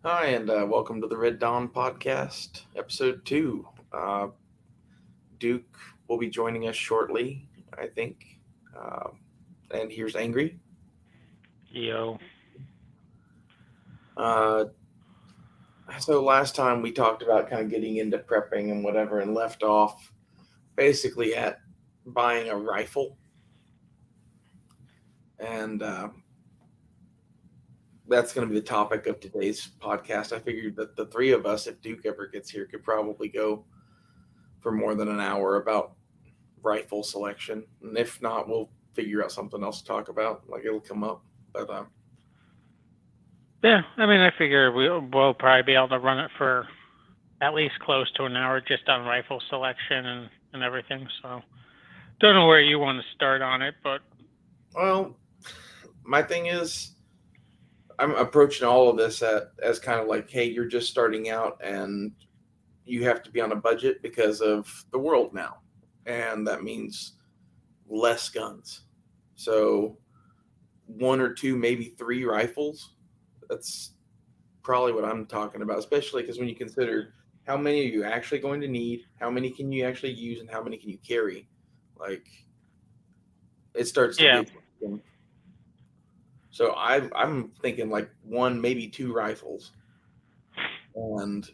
Hi, and welcome to the Red Dawn Podcast, Episode 2. Duke will be joining us shortly, I think. And here's Angry. Yo. Uh, so, last time we talked about kind of getting into prepping and whatever, and left off basically at buying a rifle. And that's going to be the topic of today's podcast. I figured that the three of us, if Duke ever gets here, could probably go for more than an hour about rifle selection, and if not, we'll figure out something else to talk about. Like it'll come up, but Yeah, I mean, I figure we'll probably be able to run it for at least close to an hour just on rifle selection and everything. So, don't know where you want to start on it, but well, my thing is, I'm approaching all of this as kind of like, hey, you're just starting out, and you have to be on a budget because of the world now, and that means less guns. So one or two, maybe three rifles. That's probably what I'm talking about, especially because when you consider how many are you actually going to need, how many can you actually use, and how many can you carry, like it starts to yeah, get. So I'm thinking like one, maybe two rifles, and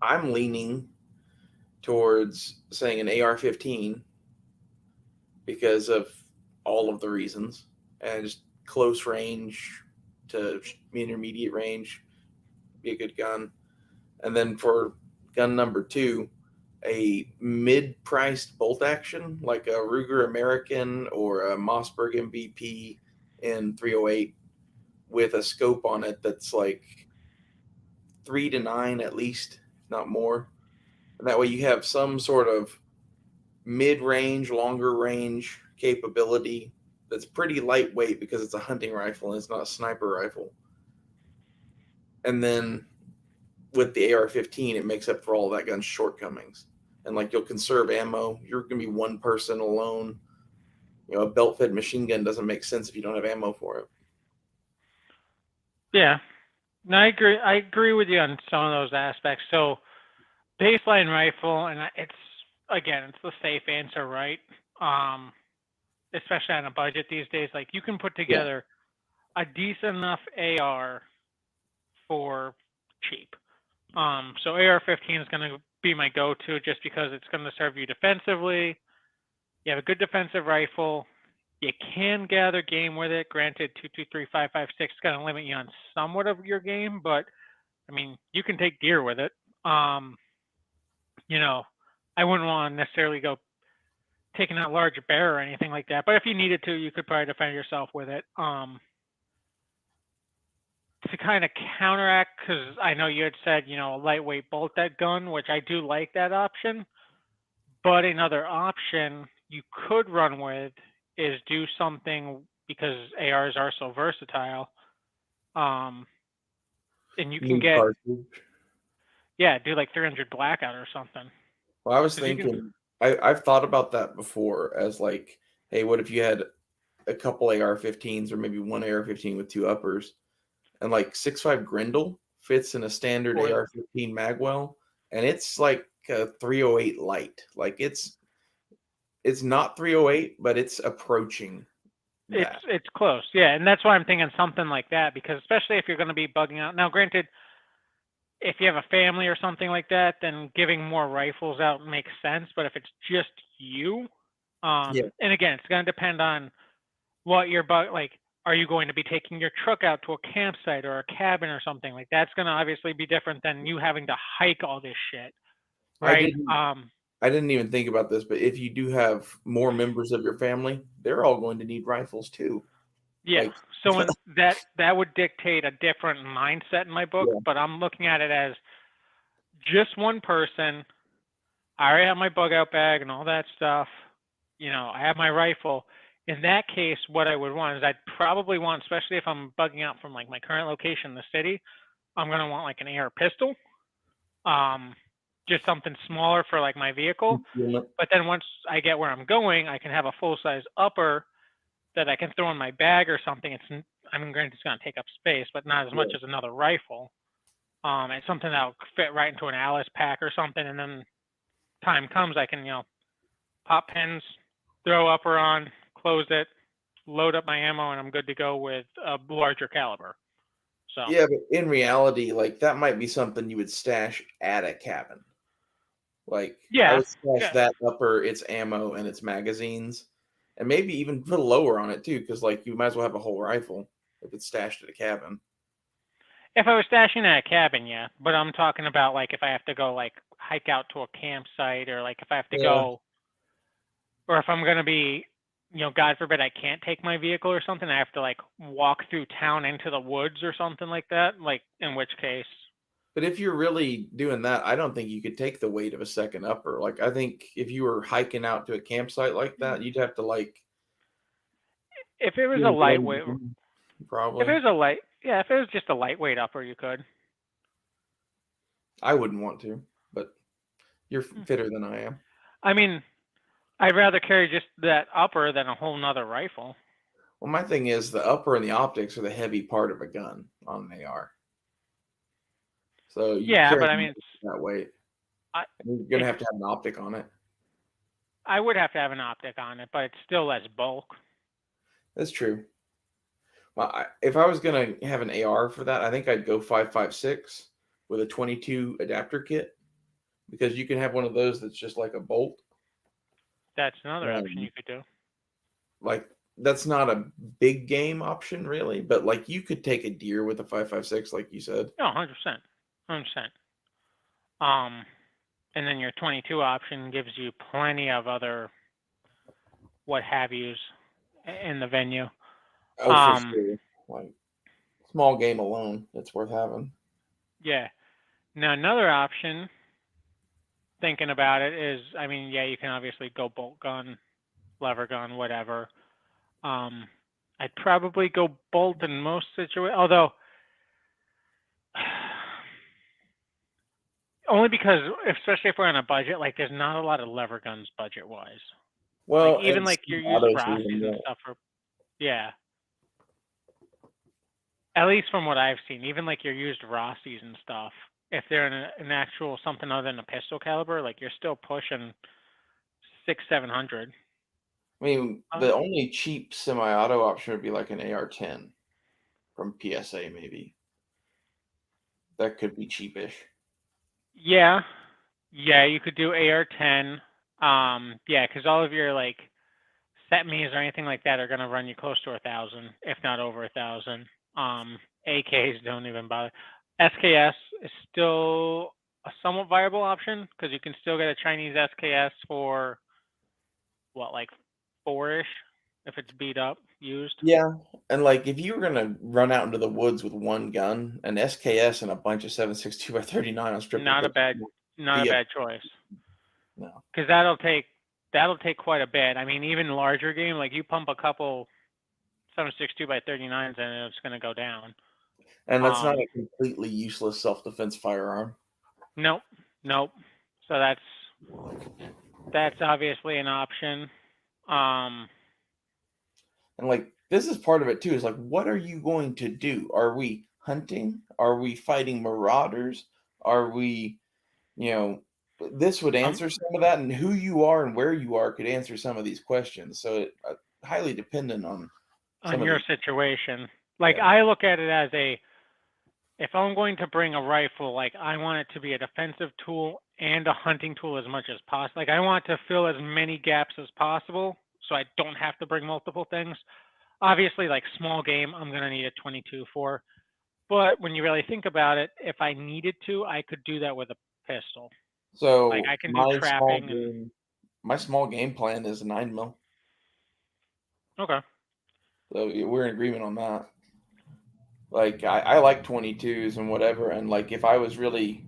I'm leaning towards saying an AR-15 because of all of the reasons, and just close range to intermediate range, be a good gun. And then for gun number two, a mid-priced bolt action like a Ruger American or a Mossberg MVP in 308 with a scope on it that's like 3 to 9 at least, not more. And that way you have some sort of mid-range, longer range capability that's pretty lightweight because it's a hunting rifle and it's not a sniper rifle. And then with the AR-15, it makes up for all that gun's shortcomings. And like you'll conserve ammo. You're gonna be one person alone. A belt-fed machine gun doesn't make sense if you don't have ammo for it. yeah. No, I agree. I agree with you on some of those aspects. So, baseline rifle, and it's again, it's the safe answer, right? Um, Especially on a budget these days, like you can put Yeah, together a decent enough AR for cheap. So AR-15 is going to be my go-to just because it's going to serve you defensively. You have a good defensive rifle. You can gather game with it. Granted, 223, 556 is going to limit you on somewhat of your game, but I mean, you can take deer with it. Um, you know, I wouldn't want to necessarily go taking out large bear or anything like that, but if you needed to, you could probably defend yourself with it. To kind of counteract, because I know you had said, a lightweight bolt that gun, which I do like that option. But another option you could run with is do something because ARs are so versatile. Um, and you can new get, cartridge. yeah, do like 300 blackout or something. Well, I was Because you can, thinking, I've thought about that before as like, hey, what if you had a couple AR-15s or maybe one AR-15 with two uppers, and like 6.5 Grendel fits in a standard or AR-15 magwell, and it's like a 308 light. Like it's not 308, but it's approaching that. it's close, yeah, and that's why I'm thinking something like that because especially if you're going to be bugging out. Now, granted, if you have a family or something like that, then giving more rifles out makes sense. But if it's just you, Yeah, and again, it's going to depend on what your like. Are you going to be taking your truck out to a campsite or a cabin or something like that's going to obviously be different than you having to hike all this shit, I right? didn't I didn't even think about this, but if you do have more members of your family, they're all going to need rifles too. Yeah. Like, So when that would dictate a different mindset in my book, yeah, but I'm looking at it as just one person. I already have my bug out bag and all that stuff. I have my rifle. In that case, what I would want is I'd probably want, especially if I'm bugging out from like my current location in the city, I'm gonna want like an AR pistol, um, just something smaller for like my vehicle. But then once I get where I'm going, I can have a full size upper that I can throw in my bag or something. It's I mean, granted, it's going to take up space, but not as much as another rifle. It's something that'll fit right into an Alice pack or something, and then time comes, I can, pop pins, throw upper on, close it, load up my ammo, and I'm good to go with a larger caliber. So Yeah, but in reality, like that might be something you would stash at a cabin. Like I yeah, would stash yeah. that upper, its ammo and its magazines, and maybe even put a lower on it too, because like you might as well have a whole rifle if it's stashed at a cabin. If I was stashing at a cabin, yeah, but I'm talking about like if I have to go like hike out to a campsite, or like if I have to Yeah. go, or if I'm gonna be, God forbid I can't take my vehicle or something, I have to like walk through town into the woods or something like that. Like in which case, But if you're really doing that, I don't think you could take the weight of a second upper. Like I think if you were hiking out to a campsite like that, you'd have to like if it was do a a load lightweight, if it probably. was a light, yeah, if it was just a lightweight upper, you could. I wouldn't want to, but you're fitter than I am. I mean, I'd rather carry just that upper than a whole nother rifle. Well, my thing is the upper and the optics are the heavy part of a gun on an AR. So you Yeah, carry but I mean, that weight. I, And you're gonna it's have to have an optic on it. I would have to have an optic on it, but it's still less bulk. That's true. Well, if I was gonna have an AR for that, I think I'd go 5.56 with a 22 adapter kit because you can have one of those that's just like a bolt. That's another option Um, you could do. like that's not a big game option really, but like you could take a deer with a 5.56, like you said. No, 100%, 100%. Um, and then your 22 option gives you plenty of other what have yous in the venue. Oh, for Um, sure. Like small game alone, it's worth having. yeah. Now another option, thinking about it, is I mean, yeah, you can obviously go bolt gun, lever gun, whatever. Um, I'd probably go bolt in most situations, although only because, especially if we're on a budget, like there's not a lot of lever guns budget wise. Like Well, even and like your used autos are even Rossies and more. stuff are, yeah. At least from what I've seen, even like your used Rossies and stuff, if they're in an actual something other than a pistol caliber, like you're still pushing 600-700. I mean, Uh, the only cheap semi-auto option would be like an AR-10 from PSA, maybe. That could be cheapish. yeah, yeah, you could do AR-10. Yeah, because all of your like set me's or anything like that are gonna run you close to 1,000, if not over 1,000. AKs don't even bother. SKS is still a somewhat viable option because you can still get a Chinese SKS for what, like four-ish, if it's beat up, used. Yeah, and like if you were gonna run out into the woods with one gun, an SKS and a bunch of 7.62 by 39 on stripper Not a clips bad, would not a be a bad choice no. because that'll take quite a bit. I mean, even larger game, like you pump a couple 7.62 by 39s and it's gonna go down. And that's not Um, a completely useless self-defense firearm. nope, nope. So that's obviously an option. Um, And like this is part of it too. Is like, what are you going to do? Are we hunting? Are we fighting marauders? Are we, you know, this would um, answer some of that, and who you are and where you are could answer some of these questions. So it highly dependent on some on of your these. situation, like Yeah. I look at it as if I'm going to bring a rifle, like I want it to be a defensive tool and a hunting tool as much as possible. Like I want to fill as many gaps as possible so I don't have to bring multiple things. Obviously, like small game, I'm going to need a 22 for. But when you really think about it, if I needed to, I could do that with a pistol. Like So I can do trapping and my small game plan is a 9 mil. okay. So we're in agreement on that. Like I like 22s and whatever, and like if I was really,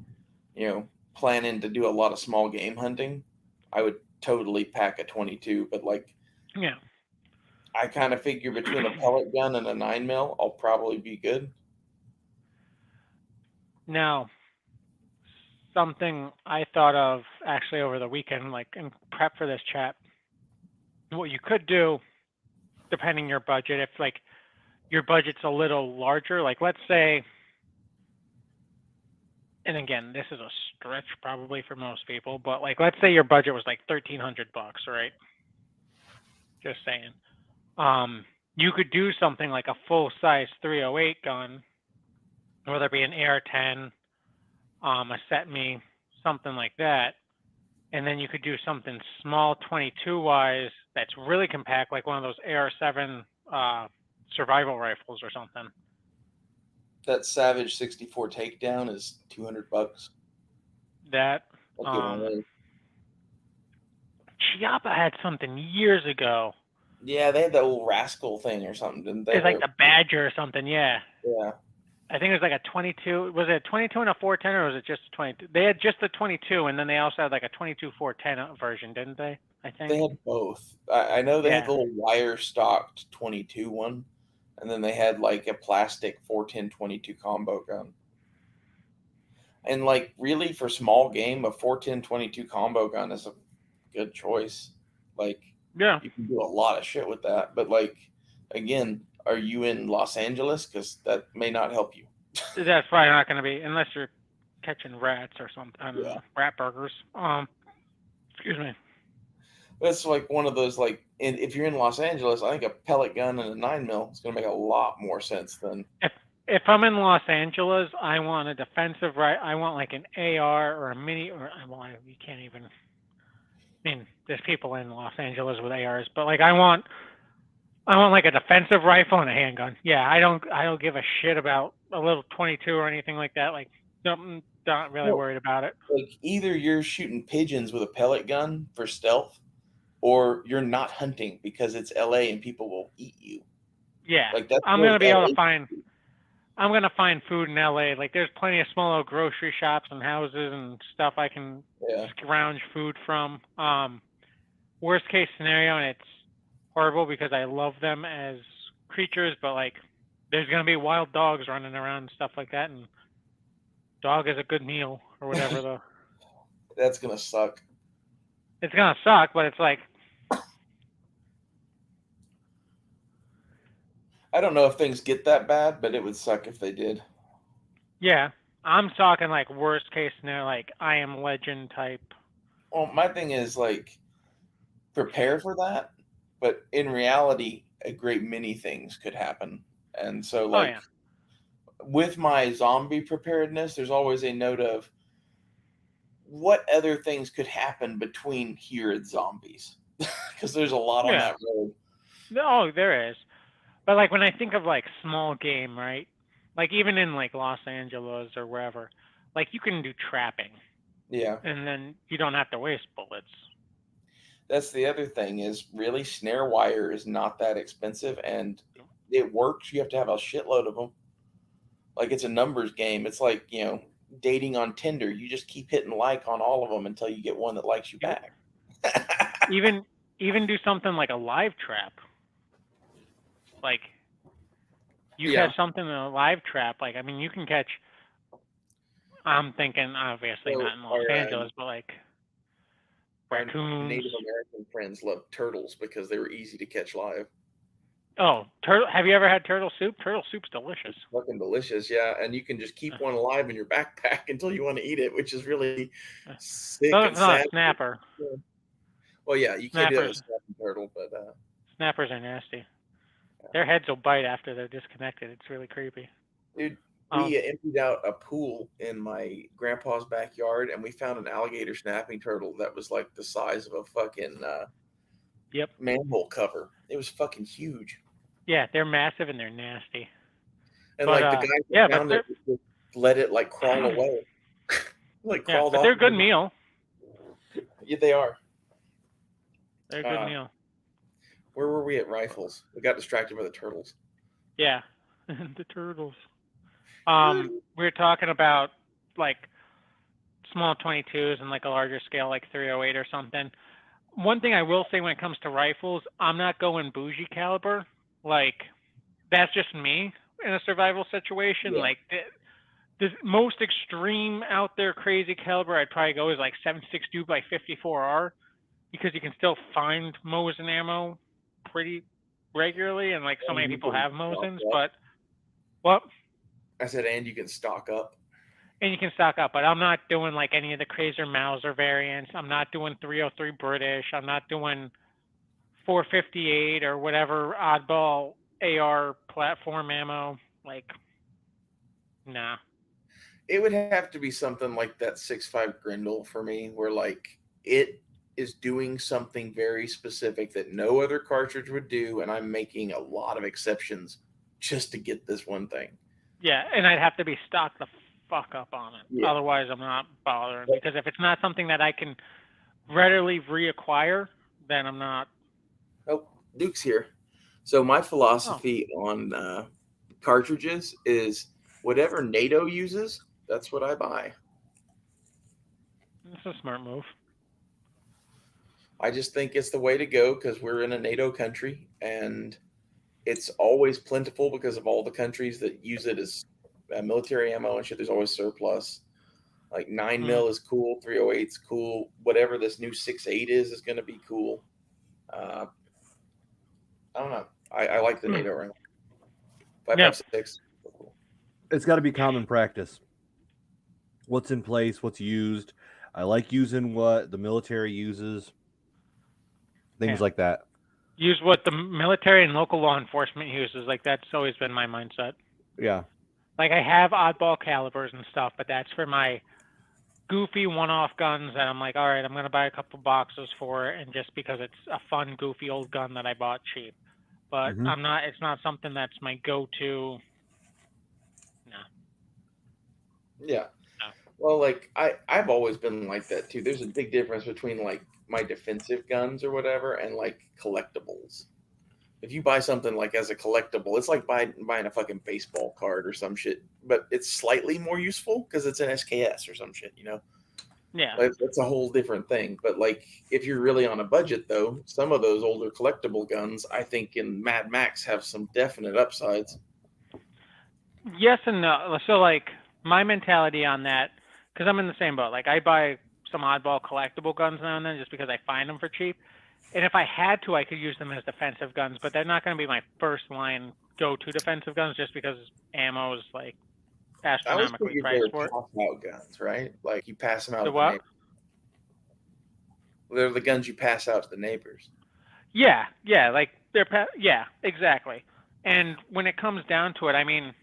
planning to do a lot of small game hunting, I would totally pack a 22. But like Yeah. I kind of figure between a pellet gun and a 9 mil, I'll probably be good. Now, something I thought of actually over the weekend, like in prep for this chat, what you could do, depending your budget, if like your budget's a little larger. Like, let's say, and again, this is a stretch probably for most people, but like, let's say your budget was like $1,300, right? Just saying. You could do something like a full size 308 gun, whether it be an AR-10, a SETME, something like that, and then you could do something small 22 wise that's really compact, like one of those AR-7 survival rifles or something. That Savage 64 takedown is $200. That I'll get one of those. Chiappa had something years ago. Yeah, they had that little rascal thing or something, didn't they? It's like the Badger or something. Yeah. Yeah. I think it was like a 22. Was it a 22 and a 410, or was it just a 22? They had just the 22, and then they also had like a 22 410 version, didn't they? I think they had both. I know they had Yeah. the little wire stocked 22 one, and then they had like a plastic 410 22 combo gun. And like really for small game, a 410 22 combo gun is a good choice. Like Yeah. you can do a lot of shit with that. But like again, are you in Los Angeles? Because that may not help you. That's probably not going to be unless you're catching rats or something. I don't Yeah. know, rat burgers. Excuse me. That's like one of those like if you're in Los Angeles, I think a pellet gun and a 9mm is going to make a lot more sense than If I'm in Los Angeles, I want a defensive I want like an AR or a mini, or well, you can't even. I mean, there's people in Los Angeles with ARs, but like I want like a defensive rifle and a handgun. Yeah, I don't give a shit about a little 22 or anything like that. Like, not really worried about it. Like either you're shooting pigeons with a pellet gun for stealth, or you're not hunting because it's LA and people will eat you. Yeah, like that's I'm gonna be able to find. I'm gonna find food in LA. Like, there's plenty of small little grocery shops and houses and stuff I can scrounge food from. Worst case scenario, and it's horrible because I love them as creatures, but like, there's gonna be wild dogs running around and stuff like that, and dog is a good meal or whatever. Though that's gonna suck. It's gonna suck, but it's like, I don't know if things get that bad, but it would suck if they did. Yeah, I'm talking like worst case scenario, like I Am Legend type. Well, my thing is like prepare for that, but in reality, a great many things could happen. And so like with my zombie preparedness, there's always a note of what other things could happen between here and zombies. Because there's a lot on that road. No, there is. But like when I think of like small game, right? Like even in like Los Angeles or wherever, like you can do trapping. Yeah. And then you don't have to waste bullets. That's the other thing is really snare wire is not that expensive and it works. You have to have a shitload of them. Like it's a numbers game. It's like, you know, dating on Tinder. You just keep hitting like on all of them until you get one that likes you back. Even do something like a live trap. Like you catch something in a live trap. Like, I mean, you can catch. I'm thinking obviously not in Los Angeles, but like raccoons. Native American friends love turtles because they were easy to catch live. Oh, turtle! Have you ever had turtle soup? Turtle soup's delicious. It's fucking delicious, yeah. And you can just keep one alive in your backpack until you want to eat it, which is really sick. So it's not a snapper. Well, yeah, you can't do that with snapping turtle, but snappers are nasty. Their heads will bite after they're disconnected. It's really creepy. Dude, we emptied out a pool in my grandpa's backyard, and we found an alligator snapping turtle that was like the size of a fucking manhole cover. It was fucking huge. Yeah, they're massive and they're nasty. And but, like the guy found it, let it like crawl away. Like crawled off. But they're a good meal. Yeah, they are. They're a good meal. Where were we at rifles? We got distracted by the turtles. Yeah, the turtles. We were talking about like small 22s and like a larger scale, like 308 or something. One thing I will say when it comes to rifles, I'm not going bougie caliber. Like, that's just me in a survival situation. Yeah. Like, the most extreme out there crazy caliber I'd probably go is like 7.62 by 54R, because you can still find Mosin ammo pretty regularly, and like so And many you people can have stock Mosins. up. But well, I said, and you can stock up. and you can stock up. But I'm not doing like any of the Crazer Mauser variants. I'm not doing 303 British. I'm not doing 458 or whatever oddball AR platform ammo. Like, nah. It would have to be something like that 6.5 Grendel for me, where like it is doing something very specific that no other cartridge would do, and I'm making a lot of exceptions just to get this one thing. Yeah, and I'd have to be stocked the fuck up on it. Yeah. Otherwise, I'm not bothering, because if it's not something that I can readily reacquire, then I'm not. Oh, Duke's here. So my Oh, philosophy on cartridges is whatever NATO uses, that's what I buy. that's a smart move. I just think it's the way to go because we're in a NATO country and it's always plentiful because of all the countries that use it as military ammo and shit. There's always surplus. Like 9 mil is cool, 308 is cool. Whatever this new 6.8 is going to be cool. I don't know. I like the NATO ring. 5.56. Cool. It's got to be common practice. What's in place, what's used. I like using what the military uses. Things like that. Use what the military and local law enforcement uses. Like, that's always been my mindset. Yeah. Like, I have oddball calibers and stuff, but that's for my goofy one-off guns that I'm like, all right, I'm going to buy a couple boxes for it, and just because it's a fun, goofy old gun that I bought cheap. But it's not something that's my go-to. No. Yeah. Well, like I've always been like that too. There's a big difference between like my defensive guns or whatever and like collectibles. If you buy something like as a collectible, it's like buying a fucking baseball card or some shit, but it's slightly more useful because it's an SKS or some shit, you know? Yeah. Like, that's a whole different thing. But like if you're really on a budget though, some of those older collectible guns, I think in Mad Max have some definite upsides. Yes and no. So like my mentality on that, because I'm in the same boat. Like I buy some oddball collectible guns now and then just because I find them for cheap. And if I had to, I could use them as defensive guns, but they're not going to be my first line go-to defensive guns just because ammo is like astronomically priced for it. Pass-out guns, right? Like you pass them out The to what? the neighbors. They're the guns you pass out to the neighbors. Yeah, like yeah, exactly. And when it comes down to it, I mean,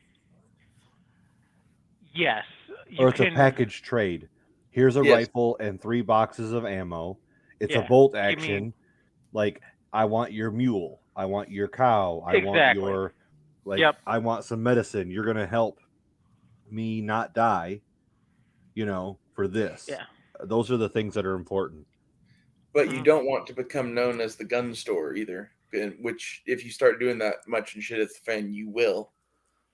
yes, or it's a package trade. Here's a rifle and 3 boxes of ammo. It's a bolt action. Like, I want your mule. I want your cow. I want your, I want some medicine. You're going to help me not die, for this. Yeah. Those are the things that are important. But you don't want to become known as the gun store either, which if you start doing that much and shit at the fan, you will.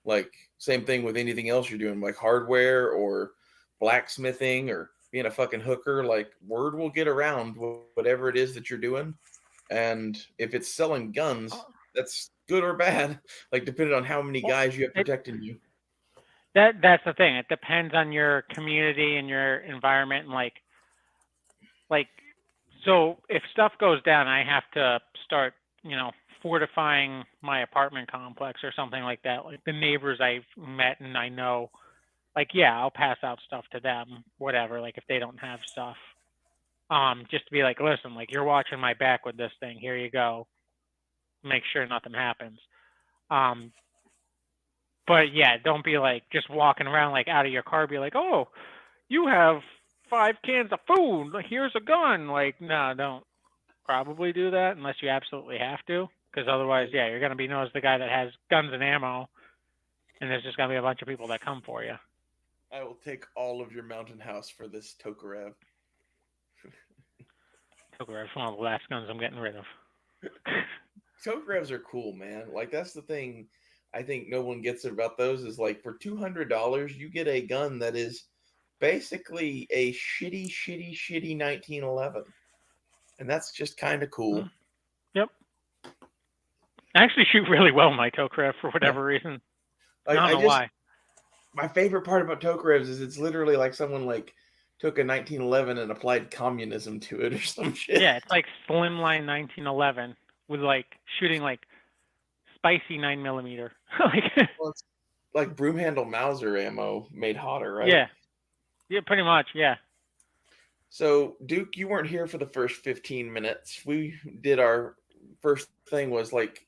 Like, same thing with anything else you're doing, like hardware or blacksmithing or being a fucking hooker. Like, word will get around whatever it is that you're doing. And if it's selling guns, that's good or bad, like depending on how many guys you have protecting you. That's the thing. It depends on your community and your environment, and like so if stuff goes down, I have to start, fortifying my apartment complex or something like that. Like the neighbors I've met and I know, like, yeah, I'll pass out stuff to them, whatever, like if they don't have stuff. Just to be like, listen, like you're watching my back with this thing. Here you go. Make sure nothing happens. But yeah, don't be like just walking around like out of your car, be like, oh, you have 5 cans of food. Here's a gun. Like, no, don't probably do that unless you absolutely have to. Because otherwise, yeah, you're going to be known as the guy that has guns and ammo. And there's just going to be a bunch of people that come for you. I will take all of your mountain house for this Tokarev. Tokarev's one of the last guns I'm getting rid of. Tokarevs are cool, man. Like, that's the thing I think no one gets about those is like for $200, you get a gun that is basically a shitty 1911. And that's just kind of cool. Yep. I actually shoot really well my Tokarev for whatever reason. I don't know why. My favorite part about Tokarevs is it's literally like someone like took a 1911 and applied communism to it or some shit. Yeah, it's like slimline 1911 with like shooting like spicy 9mm. Like, Well, it's like broom handle Mauser ammo made hotter, right? yeah, pretty much, yeah. So Duke, you weren't here for the first 15 minutes. We did our first thing was like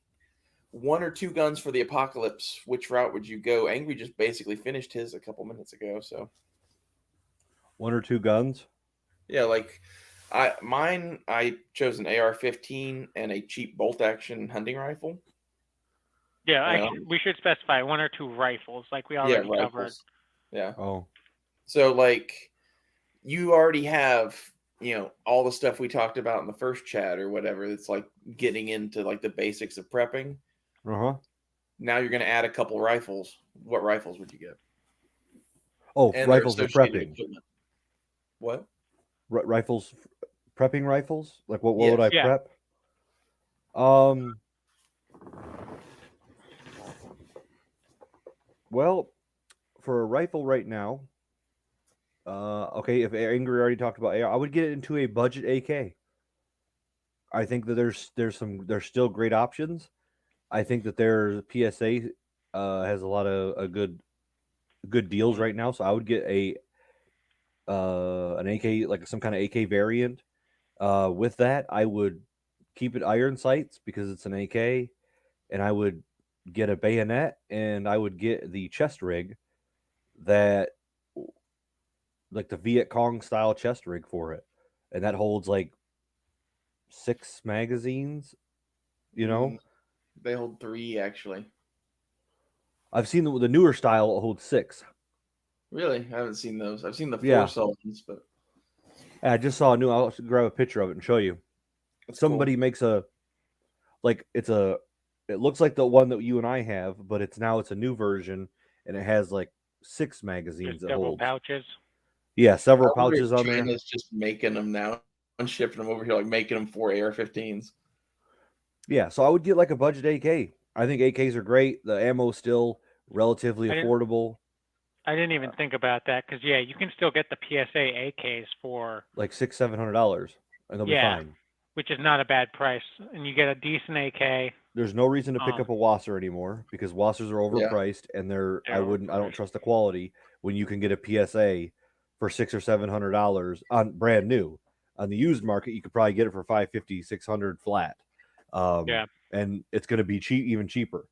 1 or 2 guns for the apocalypse. Which route would you go? Angry just basically finished his a couple minutes ago. So 1 or 2 guns. Yeah, like I chose an AR-15 and a cheap bolt action hunting rifle. Yeah, actually, we should specify 1 or 2 rifles, like we already covered. Yeah. Oh. So like you already have, all the stuff we talked about in the first chat or whatever. It's like getting into like the basics of prepping. Uh-huh. Now you're going to add a couple rifles. What rifles would you get? Oh, and rifles for prepping. Equipment. What? Rifles, prepping rifles? Like what would I prep? Well, for a rifle right now, okay, if Angry already talked about AR, I would get it into a budget AK. I think that there's still great options. I think that their PSA has a lot of good deals right now, so I would get an AK, like some kind of AK variant. With that, I would keep it iron sights because it's an AK, and I would get a bayonet, and I would get the chest rig that, like the Viet Cong style chest rig for it, and that holds like 6 magazines. They hold 3 actually. I've seen the newer style holds 6. Really? I haven't seen those. I've seen the 4 Sultans, but I just saw a new. I'll grab a picture of it and show you. Somebody makes a, like it looks like the one that you and I have, but it's a new version, and it has like 6 magazines. Several pouches. Yeah, several pouches on there. China's just making them now and shipping them over here, like making them for AR-15s. Yeah, so I would get like a budget AK. I think AKs are great. The ammo's still relatively affordable. I didn't even think about that because you can still get the PSA AKs for like $600-700, and they'll be fine. Which is not a bad price, and you get a decent AK. There's no reason to pick up a Wasser anymore because Wassers are overpriced, and I don't trust the quality when you can get a PSA for $600 or $700 on brand new. On the used market, you could probably get it for $550, $600 flat. And it's going to be even cheaper.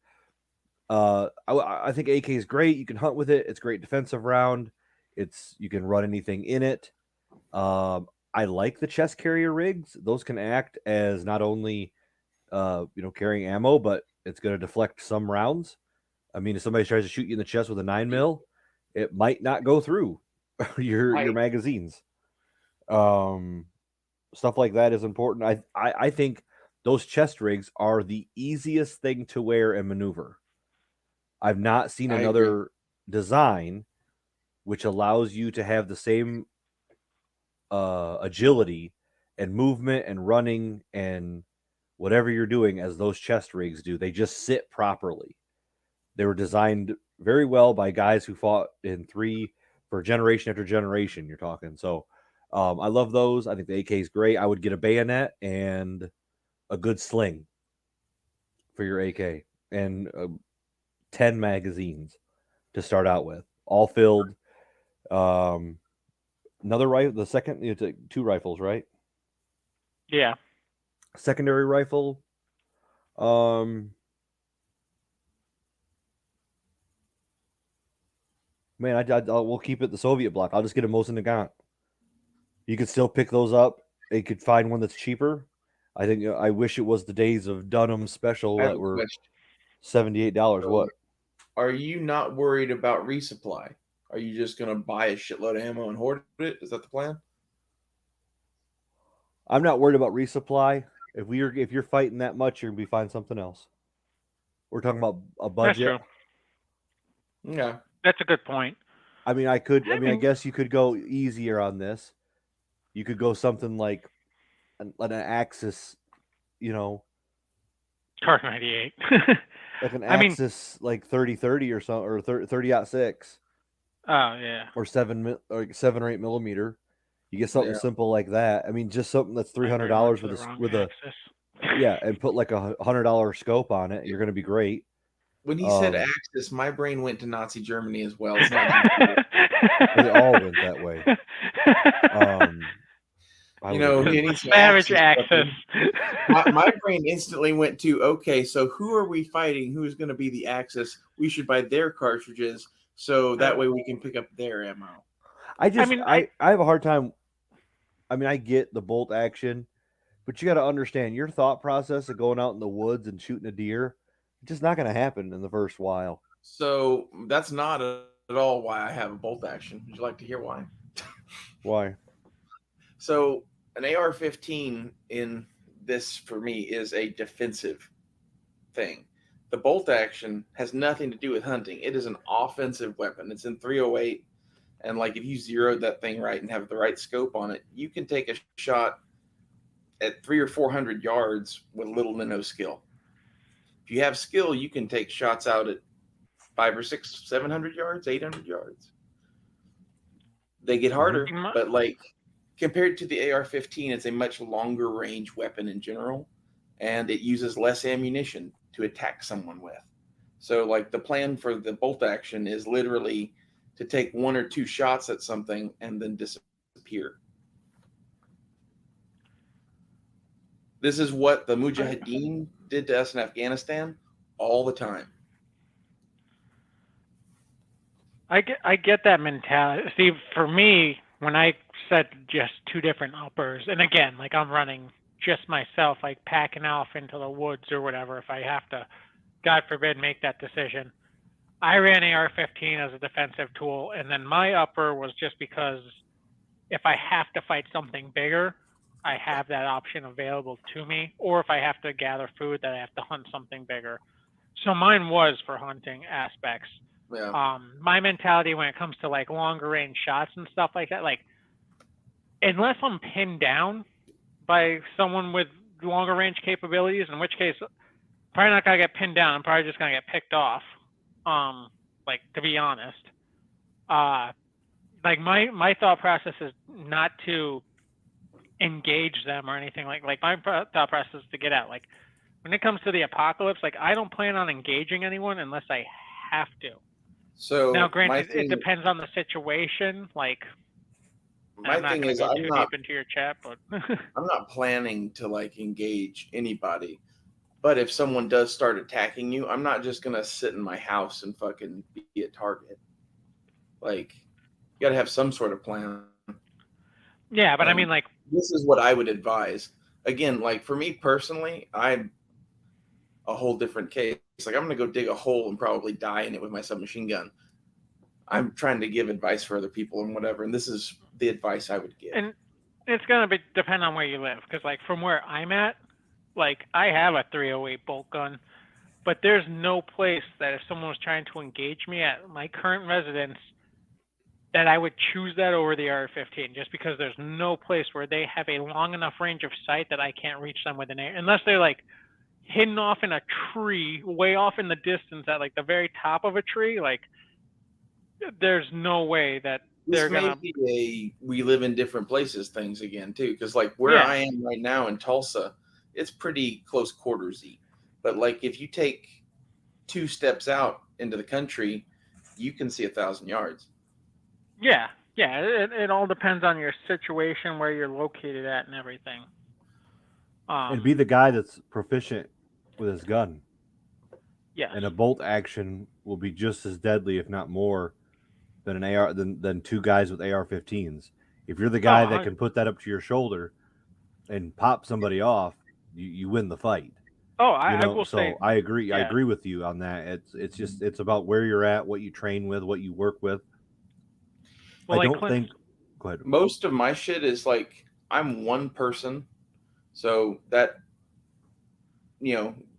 I think AK is great. You can hunt with it. It's a great defensive round. You can run anything in it. I like the chest carrier rigs. Those can act as not only carrying ammo, but it's going to deflect some rounds. I mean, if somebody tries to shoot you in the chest with a 9mm, it might not go through your magazines. Stuff like that is important. I think those chest rigs are the easiest thing to wear and maneuver. I've not seen another design which allows you to have the same agility and movement and running and whatever you're doing as those chest rigs do. They just sit properly. They were designed very well by guys who fought in 3 for generation after generation. You're talking. So I love those. I think the AK is great. I would get a bayonet and a good sling for your AK and 10 magazines to start out with, all filled. Another rifle, the second, 2 rifles, right? Yeah. Secondary rifle. Man, we'll keep it the Soviet block. I'll just get a Mosin Nagant. You could still pick those up. You could find one that's cheaper. I think I wish it was the days of Dunham special that were $78. What? Are you not worried about resupply? Are you just going to buy a shitload of ammo and hoard it? Is that the plan? I'm not worried about resupply. If you're fighting that much, you're going to be finding something else. We're talking about a budget. That's true. Yeah. That's a good point. I mean, I guess you could go easier on this. You could go something like an Axis, Kar 98. like an Axis, like 30-30 or something, or 30-06. Oh yeah. Or 7 or 8mm. You get something simple like that. I mean, just something that's $300 with a Yeah, and put like $100 scope on it. You're going to be great. When he said Axis, my brain went to Nazi Germany as well. It's not they all went that way. You know, he needs savage Axis. My brain instantly went to, okay, so who are we fighting? Who's going to be the Axis? We should buy their cartridges so that way we can pick up their ammo. I have a hard time. I mean, I get the bolt action, but you got to understand your thought process of going out in the woods and shooting a deer. It's just not going to happen in the first while. So that's not at all why I have a bolt action. Would you like to hear why? Why? So an AR-15 in this for me is a defensive thing. The bolt action has nothing to do with hunting. It is an offensive weapon. It's in 308, and like if you zeroed that thing right and have the right scope on it, you can take a shot at 300 or 400 yards with little to no skill. If you have skill, you can take shots out at 500 or 600, 700 yards, 800 yards. They get harder, but like compared to the AR-15, it's a much longer range weapon in general, and it uses less ammunition to attack someone with. So like the plan for the bolt action is literally to take 1 or 2 shots at something and then disappear. This is what the Mujahideen did to us in Afghanistan all the time. I get that mentality. See, for me, when I said just 2 different uppers, and again, like I'm running just myself, like packing off into the woods or whatever, if I have to, God forbid, make that decision. I ran AR-15 as a defensive tool, and then my upper was just because if I have to fight something bigger, I have that option available to me, or if I have to gather food that I have to hunt something bigger. So mine was for hunting aspects. Yeah. My mentality when it comes to like longer range shots and stuff like that, like unless I'm pinned down by someone with longer range capabilities, in which case probably not gonna get pinned down. I'm probably just gonna get picked off. Like to be honest, like my thought process is not to engage them or anything like my thought process is to get out. Like when it comes to the apocalypse, like I don't plan on engaging anyone unless I have to. So now, granted, it depends on the situation. Like, my thing is, I'm not deep into your chat, but I'm not planning to like engage anybody. But if someone does start attacking you, I'm not just gonna sit in my house and fucking be a target. Like, you got to have some sort of plan. Yeah, but I mean, like, this is what I would advise. Again, like for me personally, I'm a whole different case. Like I'm gonna go dig a hole and probably die in it with my submachine gun. I'm trying to give advice for other people and whatever, and this is the advice I would give. And it's gonna depend on where you live, because like from where I'm at, like I have a 308 bolt gun, but there's no place that if someone was trying to engage me at my current residence, that I would choose that over the AR-15, just because there's no place where they have a long enough range of sight that I can't reach them with an AR, unless they're like hidden off in a tree, way off in the distance at like the very top of a tree. Like there's no way that they're gonna be we live in different places things again too, because like where I am right now in Tulsa, it's pretty close quartersy. But like if you take 2 steps out into the country, you can see 1,000 yards. Yeah, it all depends on your situation, where you're located at, and everything. And be the guy that's proficient with his gun. Yeah. And a bolt action will be just as deadly, if not more, than an AR than 2 guys with AR-15s. If you're the guy that can put that up to your shoulder and pop somebody off, you win the fight. Oh, I will say. I agree. Yeah. I agree with you on that. It's about where you're at, what you train with, what you work with. Well, I don't think. Go ahead. Most of my shit is like I'm one person, so that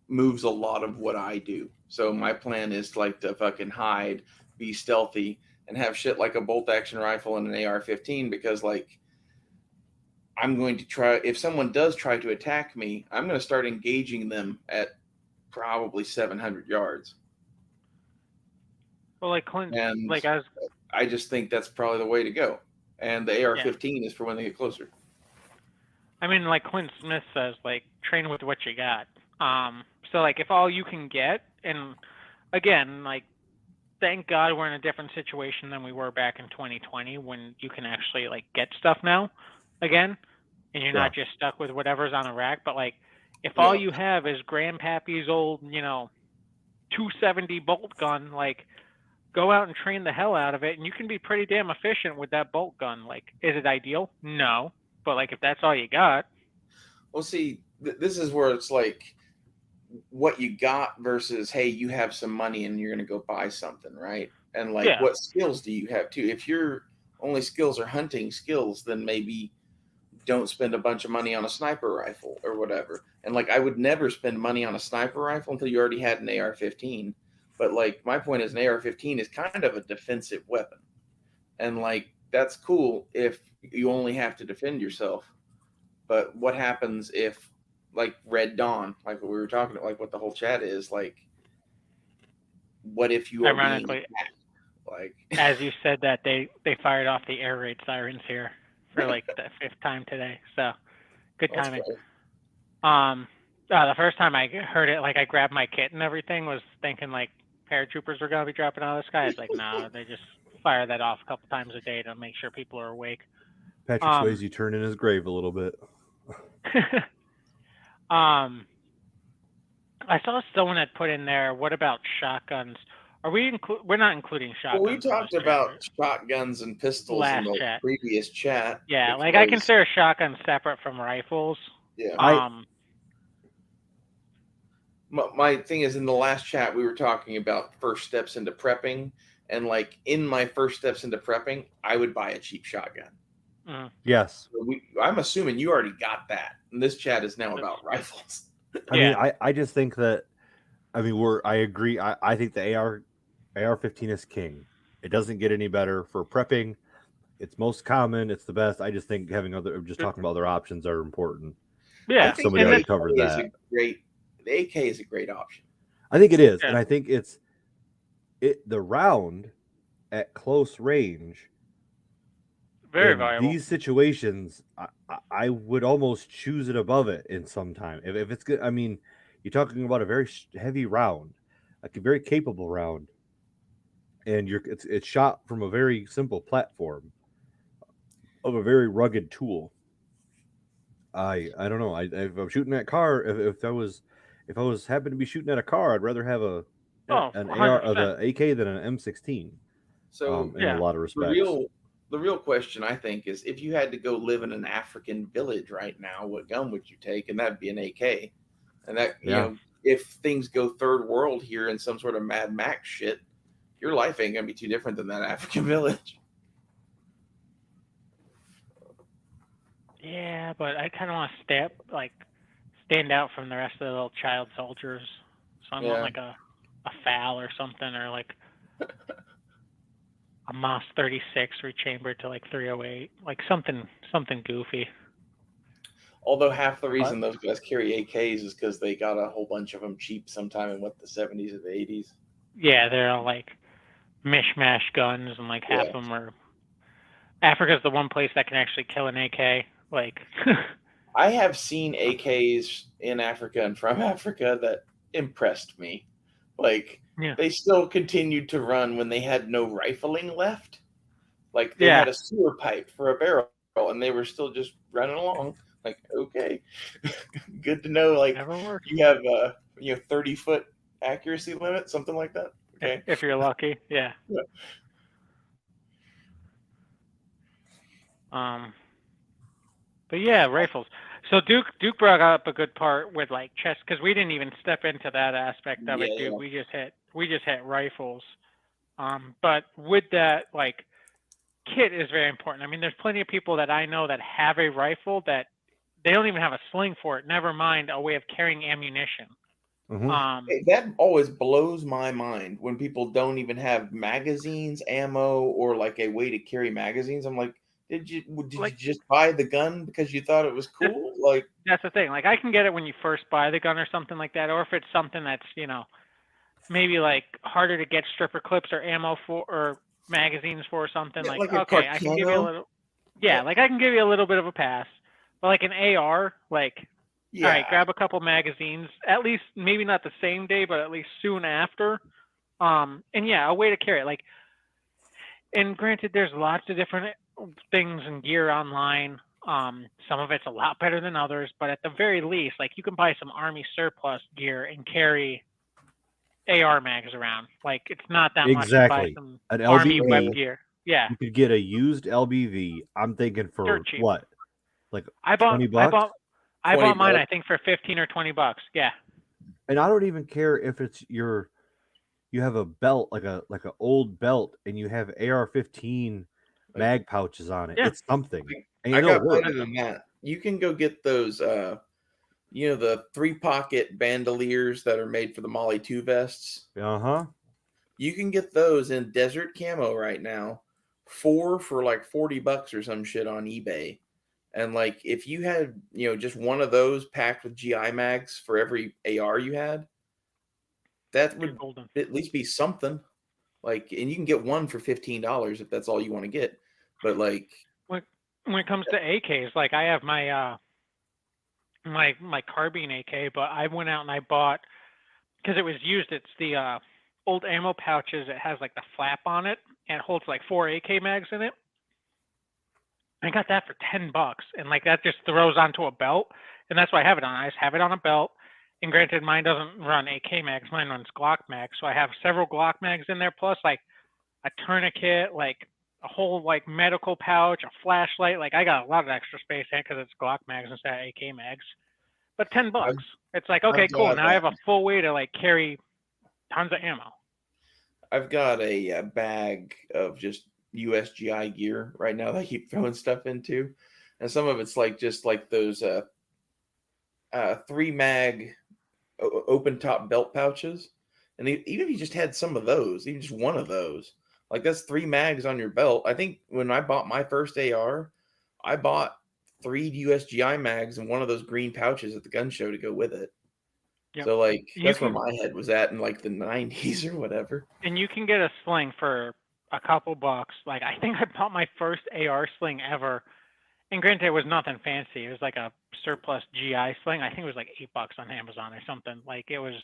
moves a lot of what I do. So my plan is like to fucking hide, be stealthy, and have shit like a bolt action rifle and an AR-15, because like I'm going to try, if someone does try to attack me, I'm going to start engaging them at probably 700 yards. Well, like Clint, and I just think that's probably the way to go. And the AR-15 is for when they get closer. I mean, like Clint Smith says, like, train with what you got. So like, if all you can get, and again, like, thank God we're in a different situation than we were back in 2020 when you can actually like get stuff now again, and you're not just stuck with whatever's on a rack. But like, if all you have is Grandpappy's old, 270 bolt gun, like, go out and train the hell out of it, and you can be pretty damn efficient with that bolt gun. Like, is it ideal? No. But like, if that's all you got. Well, see, this is where it's like what you got versus, hey, you have some money and you're going to go buy something, right? And like, what skills do you have too? If your only skills are hunting skills, then maybe don't spend a bunch of money on a sniper rifle or whatever. And like, I would never spend money on a sniper rifle until you already had an AR-15. But like, my point is, an AR-15 is kind of a defensive weapon, and like, that's cool if you only have to defend yourself. But what happens if, like, Red Dawn, like what we were talking about, like what the whole chat is, like, what if you are ironically, like, as you said that, they fired off the air raid sirens here for like the 5th time today. So good timing. The first time I heard it, like, I grabbed my kit and everything, was thinking like paratroopers were gonna be dropping out of the sky. It's like, no, they just fire that off a couple times a day to make sure people are awake. Patrick Swayze turned in his grave a little bit. I saw someone had put in there, what about shotguns? Are we we're not including shotguns? Well, we talked about shotguns and pistols in the previous chat. Yeah, like, I consider shotguns separate from rifles. Yeah. My thing is, in the last chat, we were talking about first steps into prepping. And like, in my first steps into prepping, I would buy a cheap shotgun. Yes. So I'm assuming you already got that. And this chat is now about rifles. I mean, I just think that, I mean, I agree. I think the AR-15 is king. It doesn't get any better for prepping. It's most common. It's the best. I just think having talking about other options are important. Yeah. Somebody already covered that. The AK is a great option. I think it is. Yeah. And I think the round at close range, very valuable. These situations, I would almost choose it above it in some time. If it's good, I mean, you're talking about a very heavy round, like a very capable round, and it's shot from a very simple platform of a very rugged tool. I don't know. If I'm shooting that car, if I was happened to be shooting at a car, I'd rather have an AK than an M16. So in a lot of respects. The real question, I think, is if you had to go live in an African village right now, what gun would you take? And that'd be an AK. And that, you know, if things go third world here in some sort of Mad Max shit, your life ain't gonna be too different than that African village. Yeah, but I kind of want to stand out from the rest of the little child soldiers. So I want like a FAL or something, or like a MOS 36 rechambered to like 308, like something goofy. Although half the reason those guys carry AKs is because they got a whole bunch of them cheap sometime in the 70s or the 80s. Yeah, they're all like mishmash guns, and like half of them are. Africa's the one place that can actually kill an AK. Like, I have seen AKs in Africa and from Africa that impressed me. Like, they still continued to run when they had no rifling left. Like, they had a sewer pipe for a barrel, and they were still just running along. Like, okay, good to know. Like, you have 30-foot accuracy limit, something like that. Okay, if you're lucky, yeah. But yeah, rifles. So Duke brought up a good part with like chest, because we didn't even step into that aspect of it, dude. We just hit rifles. But with that, like, kit is very important. I mean, there's plenty of people that I know that have a rifle that they don't even have a sling for it. Never mind a way of carrying ammunition. Mm-hmm. That always blows my mind when people don't even have magazines, ammo, or like a way to carry magazines. I'm like, did you just buy the gun because you thought it was cool? Like, that's the thing. Like, I can get it when you first buy the gun or something like that, or if it's something that's, maybe like harder to get stripper clips or ammo for, or magazines for, or something, like okay, I can give you a little, like I can give you a little bit of a pass. But like an AR, like, Yeah. all right, grab a couple magazines, at least maybe not the same day, but at least soon after. And yeah, a way to carry it. Like, and granted, there's lots of different things and gear online. Some of it's a lot better than others, but at the very least, like you can buy some Army surplus gear and carry AR mags around. Like it's not that much to buy some An Army LBV, web gear. Yeah, you could get a used LBV. I'm thinking for dirt cheap. what, like I bought $20? I bought mine. $20. I think for 15 or 20 bucks. Yeah, And I don't even care if it's you have a belt like a old belt and you have AR-15 mag pouches on it. Yeah. It's something. And I got work. better than that. You can go get those the 3-pocket bandoliers that are made for the Molly 2 vests. Uh-huh. You can get those in desert camo right now, 4 for like $40 or some shit on eBay. And like if you had, just one of those packed with GI mags for every AR you had, that would at least be something. Like, and you can get one for $15 if that's all you want to get. But like when it comes to AKs, like I have my my carbine AK, but I went out and I bought, because it was used, it's the old ammo pouches. It has like the flap on it and it holds like 4 AK mags in it. I got that for $10, and like that just throws onto a belt, and that's why I have it on. I just have it on a belt. And granted, mine doesn't run AK mags, mine runs Glock mags. So I have several Glock mags in there, plus like a tourniquet, like a whole like medical pouch, a flashlight. Like I got a lot of extra space in because it's Glock mags instead of AK mags. But $10, it's like, okay, cool. Now I have a full way to like carry tons of ammo. I've got a bag of just USGI gear right now that I keep throwing stuff into, and some of it's like just like those 3 mag open top belt pouches. And even if you just had some of those, even just one of those, like that's 3 mags on your belt. I think when I bought my first AR, I bought 3 USGI mags and one of those green pouches at the gun show to go with it. Yep. So like that's where my head was at in like the 90s or whatever. And you can get a sling for a couple bucks. Like I think I bought my first AR sling ever. And granted, it was nothing fancy. It was like a surplus GI sling. I think it was like $8 on Amazon or something. Like it was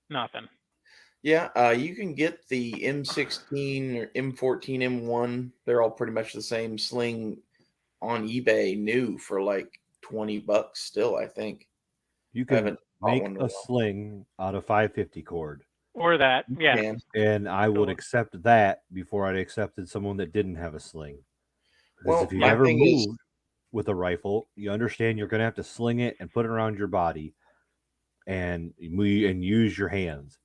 nothing. Yeah, you can get the M16 or M14, M1. They're all pretty much the same sling on eBay new for like $20 still, I think. You can make a sling out of 550 cord. Or that, yeah. And I would accept that before I'd accepted someone that didn't have a sling. Because if you ever moved with a rifle, you understand you're going to have to sling it and put it around your body and use your hands.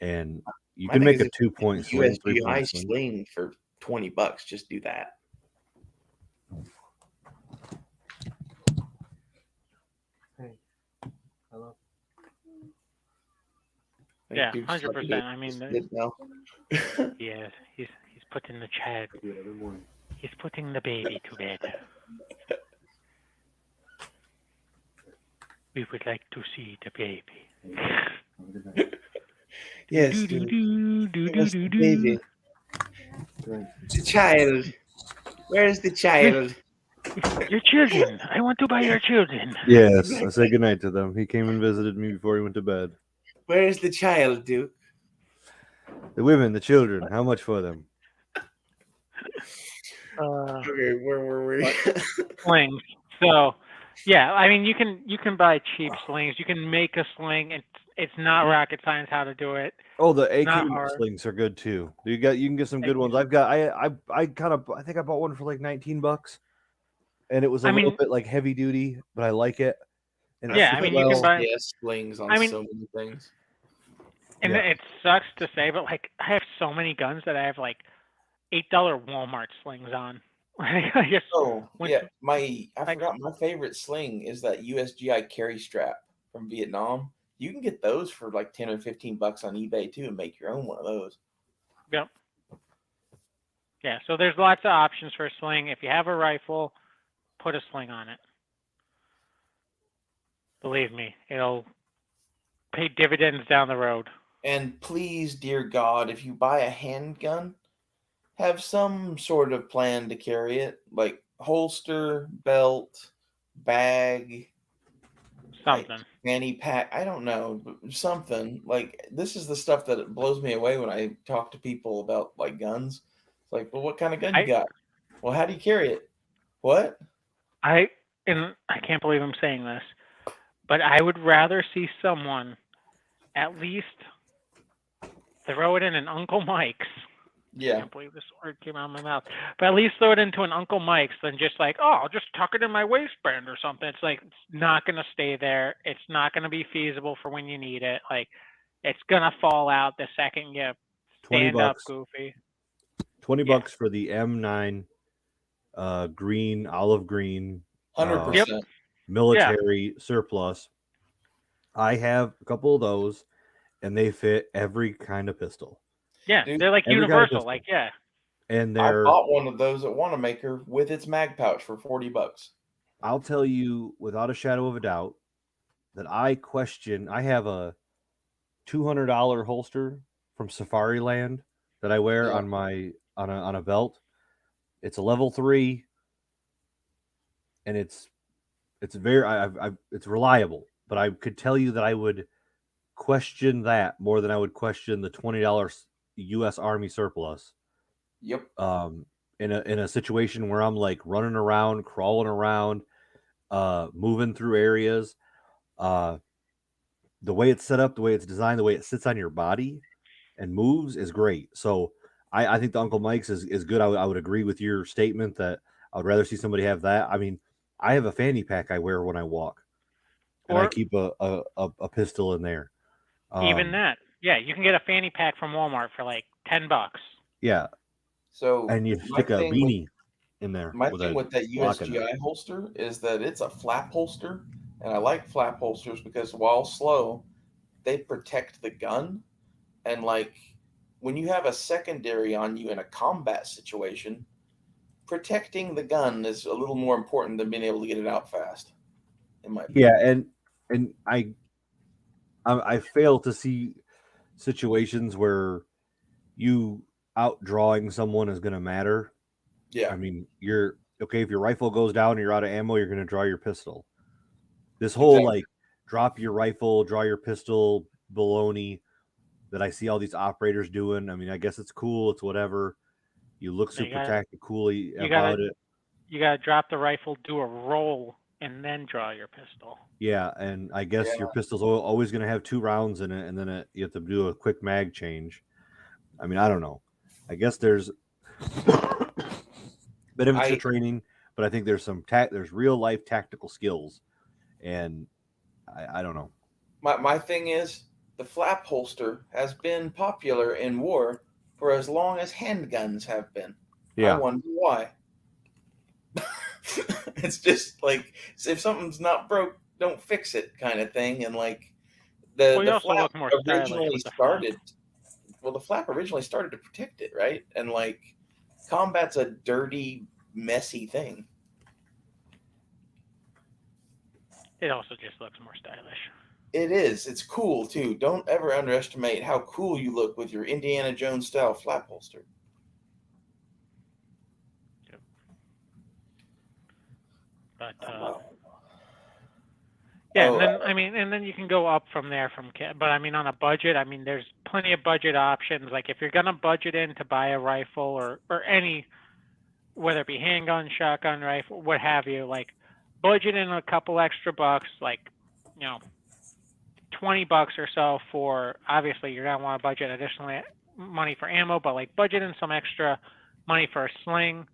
And you can make a 2-point sling, 3-point sling for $20. Just do that. Hey, hello. Yeah, 100%. I mean, yeah, he's putting the child. He's putting the baby to bed. We would like to see the baby. Yes, the baby. The child. Where's the child? Your children. I want to buy your children. Yes, I said goodnight to them. He came and visited me before he went to bed. Where's the child, Duke? The women, the children. How much for them? Okay, where were we? Slings. So, yeah, I mean, you can buy cheap slings. You can make a sling. It's not rocket science how to do it. Oh, the AK slings are good too. You can get some good ones. I think I bought one for like $19, and it was a little bit like heavy duty, but I like it. And yeah, I mean, you can buy slings on so many things. And it sucks to say, but like I have so many guns that I have like $8 Walmart slings on. I forgot my favorite sling is that USGI carry strap from Vietnam. You can get those for like $10 or $15 on eBay too, and make your own one of those. Yep. Yeah, so there's lots of options for a sling. If you have a rifle, put a sling on it. Believe me, it'll pay dividends down the road. And please, dear God, if you buy a handgun, have some sort of plan to carry it. Like, holster, belt, bag, Something. fanny pack. I don't know, but something like this is the stuff that blows me away when I talk to people about like guns. It's like, well, what kind of gun you got? Well, how do you carry it? What? I can't believe I'm saying this, but I would rather see someone at least throw it in an Uncle Mike's. Yeah. I can't believe this word came out of my mouth. But at least throw it into an Uncle Mike's than just like, oh, I'll just tuck it in my waistband or something. It's like, it's not going to stay there. It's not going to be feasible for when you need it. Like, it's going to fall out the second you stand up, Goofy. $20 for the M9 green, olive green, 100% military surplus. I have a couple of those, and they fit every kind of pistol. Yeah, dude, they're like universal. Like, yeah. And I bought one of those at Wanamaker with its mag pouch for $40. I'll tell you without a shadow of a doubt that I have a $200 holster from Safariland that I wear on my on a belt. It's a level 3, and it's very it's reliable. But I could tell you that I would question that more than I would question the $20 U.S. Army surplus. Yep. In a situation where I'm like running around, crawling around, moving through areas, the way it's set up, the way it's designed, the way it sits on your body and moves is great. So I think the Uncle Mike's is good. I would agree with your statement that I would rather see somebody have that. I mean, I have a fanny pack I wear when I walk, and I keep a pistol in there. Even that. Yeah, you can get a fanny pack from Walmart for like $10. Yeah. So and you stick a beanie in there. My thing with that USGI holster is that it's a flap holster, and I like flap holsters because while slow, they protect the gun. And like when you have a secondary on you in a combat situation, protecting the gun is a little more important than being able to get it out fast. In my opinion. Yeah, and I fail to see situations where you outdrawing someone is going to matter. Yeah. I mean, you're okay if your rifle goes down and you're out of ammo, you're going to draw your pistol. This whole like drop your rifle, draw your pistol baloney that I see all these operators doing. I mean, I guess it's cool. It's whatever. You look super tactically about it. You got to drop the rifle, do a roll, and then draw your pistol. Yeah, and I guess your pistol's always going to have 2 rounds in it, and then you have to do a quick mag change. I mean, I don't know. I guess there's benefits to training, but I think there's there's real life tactical skills, and I don't know. My thing is the flap holster has been popular in war for as long as handguns have been. Yeah. I wonder why. It's just like if something's not broke, don't fix it kind of thing. And like the flap originally started. Well, the flap originally started to protect it, right? And like combat's a dirty, messy thing. It also just looks more stylish. It is. It's cool too. Don't ever underestimate how cool you look with your Indiana Jones style flap holster. Yep. But and then you can go up from there but I mean on a budget, I mean there's plenty of budget options. Like if you're gonna budget in to buy a rifle or any, whether it be handgun, shotgun, rifle, what have you, like budget in a couple extra bucks, like $20 or so for, obviously you're gonna want to budget additional money for ammo, but like budget in some extra money for a sling,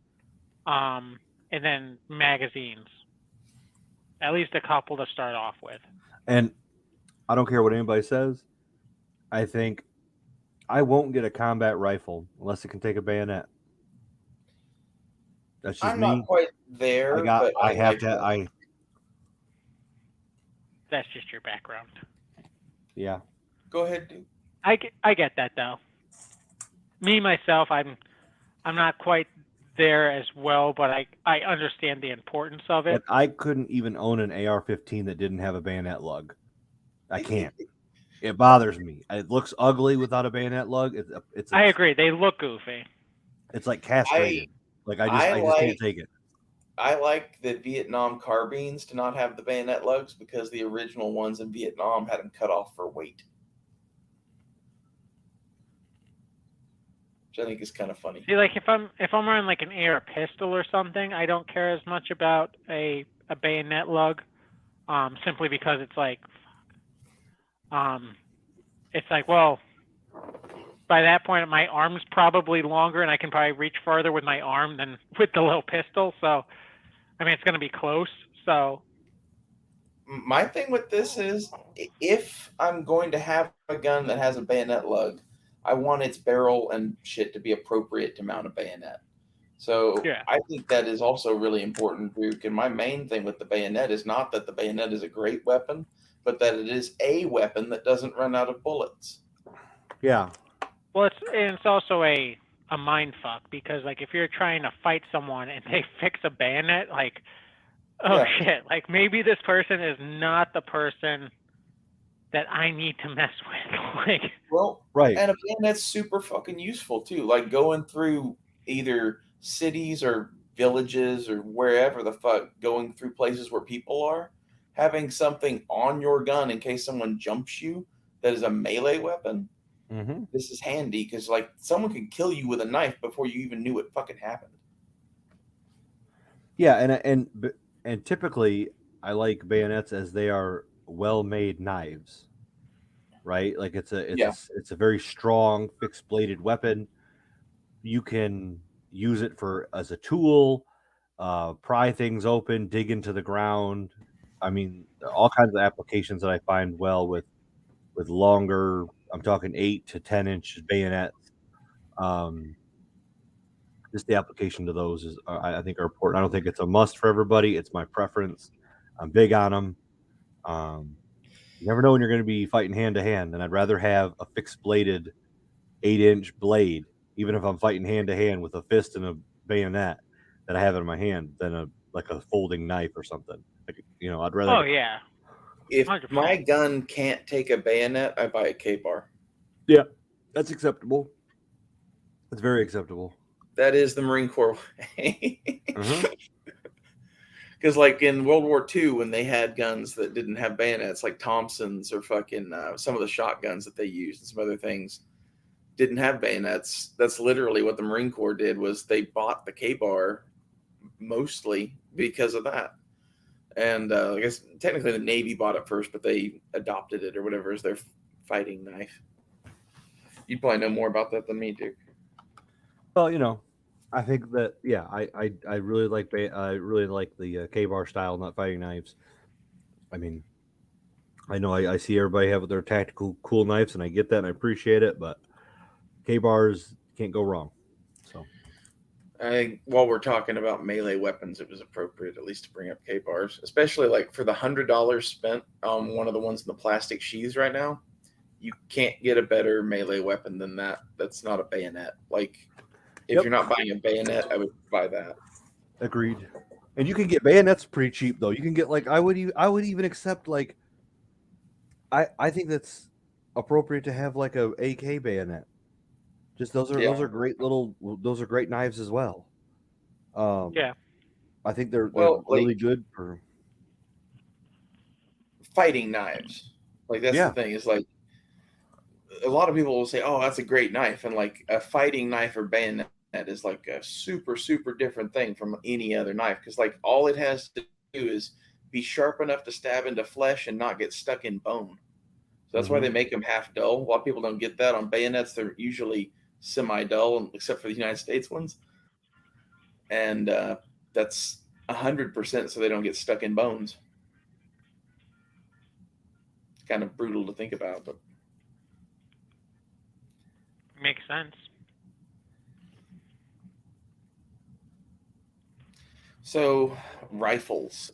and then magazines. At least a couple to start off with. And I don't care what anybody says. I think I won't get a combat rifle unless it can take a bayonet. That's just I'm me. not quite there. That's just your background. Yeah. Go ahead, dude. I get that though. Me myself, I'm not quite there as well, but I understand the importance of it. But I couldn't even own an AR-15 that didn't have a bayonet lug. I can't. It bothers me. It looks ugly without a bayonet lug. I agree. They look goofy. It's like castrated. I just can't take it. I like the Vietnam carbines to not have the bayonet lugs because the original ones in Vietnam had them cut off for weight, which I think is kind of funny. See, like if I'm running like an AR pistol or something, I don't care as much about a bayonet lug, simply because it's like, well, by that point my arm's probably longer and I can probably reach farther with my arm than with the little pistol. So, I mean, it's going to be close. So, my thing with this is, if I'm going to have a gun that has a bayonet lug, I want its barrel and shit to be appropriate to mount a bayonet. So yeah. I think that is also really important, Duke. And my main thing with the bayonet is not that the bayonet is a great weapon, but that it is a weapon that doesn't run out of bullets. Yeah. Well, it's also a mind fuck, because like if you're trying to fight someone and they fix a bayonet, like, oh shit, like maybe this person is not the person that I need to mess with. Like, well, right. And a bayonet's super fucking useful too. Like going through either cities or villages or wherever the fuck, going through places where people are, having something on your gun in case someone jumps you that is a melee weapon. Mm-hmm. This is handy because like someone could kill you with a knife before you even knew it fucking happened. Yeah, and typically I like bayonets as they are well-made knives, right? Like it's a very strong fixed-bladed weapon. You can use it as a tool, pry things open, dig into the ground. I mean, all kinds of applications that I find well with longer. I'm talking 8 to 10-inch bayonets. Just the application to those is, I think, are important. I don't think it's a must for everybody. It's my preference. I'm big on them. You never know when you're going to be fighting hand to hand, and I'd rather have a fixed bladed 8-inch blade, even if I'm fighting hand to hand with a fist and a bayonet that I have in my hand, than a folding knife or something. Like, I'd rather. oh yeah. If 100%. my gun can't take a bayonet, I buy a K-bar. Yeah, that's acceptable. That's very acceptable. That is the Marine Corps way. Because like in World War II, when they had guns that didn't have bayonets, like Thompsons or fucking some of the shotguns that they used and some other things didn't have bayonets. That's literally what the Marine Corps did, was they bought the K-bar mostly because of that. And I guess technically the Navy bought it first, but they adopted it or whatever as their fighting knife. You'd probably know more about that than me, Duke. Well, I think that I really like the K-bar style, not fighting knives. I mean, I know I see everybody have their tactical cool knives, and I get that and I appreciate it, but K-bars can't go wrong. So, while we're talking about melee weapons, it was appropriate at least to bring up K-bars, especially like for the $100 spent on one of the ones in the plastic sheaths right now. You can't get a better melee weapon than that. That's not a bayonet. Like, if you're not buying a bayonet, I would buy that. Agreed. And you can get bayonets pretty cheap though. You can get I would even accept I think that's appropriate to have like a AK bayonet. Just those are great knives as well. Yeah. I think they're really good for fighting knives. Like that's the thing, is like a lot of people will say, "Oh, that's a great knife," and like a fighting knife or bayonet is like a super, super different thing from any other knife, because like all it has to do is be sharp enough to stab into flesh and not get stuck in bone. So that's why they make them half dull. A lot of people don't get that. On bayonets, they're usually semi-dull, except for the United States ones, and that's 100% so they don't get stuck in bones. It's kind of brutal to think about, but makes sense. So, rifles.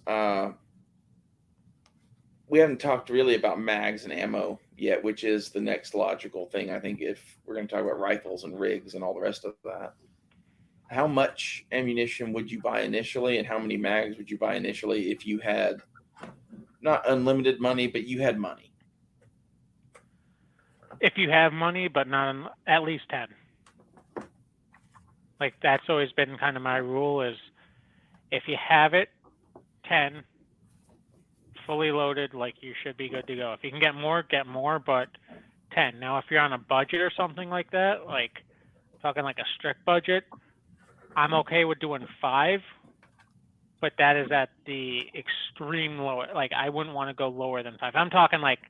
We haven't talked really about mags and ammo yet, which is the next logical thing, I think, if we're going to talk about rifles and rigs and all the rest of that. How much ammunition would you buy initially, and how many mags would you buy initially if you had not unlimited money, but you had money? If you have money, but not at least 10. Like, that's always been kind of my rule, is If you have it, 10, fully loaded, like you should be good to go. If you can get more, but 10. Now, if you're on a budget or something like that, like talking like a strict budget, I'm okay with doing 5, but that is at the extreme low. Like I wouldn't want to go lower than 5. I'm talking like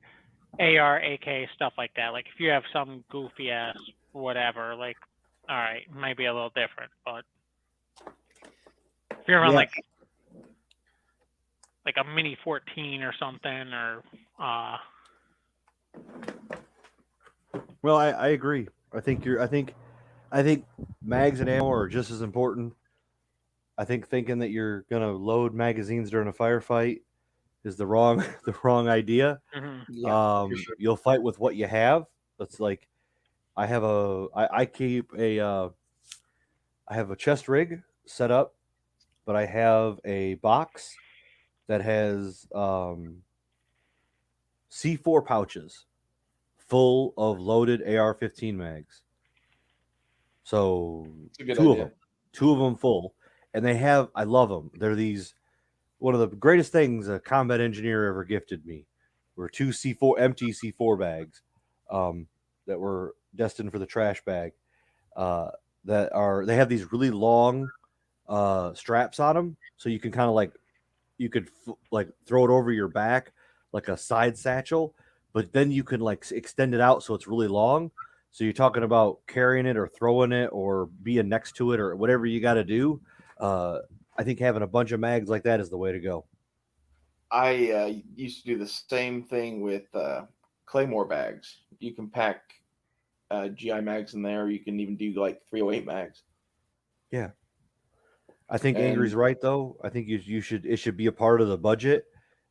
AR, AK, stuff like that. Like if you have some goofy ass whatever, like all right, might be a little different, but if you're around like a mini 14 or something, or Well, I agree. I think mags and ammo are just as important. I think thinking that you're gonna load magazines during a firefight is the wrong idea. mm-hmm. Yeah, sure. You'll fight with what you have. That's like I keep I have a chest rig set up, but I have a box that has C4 pouches full of loaded AR-15 mags. So two of them full, and I love them. They're one of the greatest things a combat engineer ever gifted me were 2 empty C4 bags that were destined for the trash bag. They have these really long straps on them, so you can kind of you could throw it over your back like a side satchel, but then you can extend it out so it's really long. So you're talking about carrying it or throwing it or being next to it or whatever you got to do. I think having a bunch of mags like that is the way to go. I used to do the same thing with Claymore bags. You can pack GI mags in there. You can even do like 308 mags. Yeah. I think Angry's right though. I think it should be a part of the budget.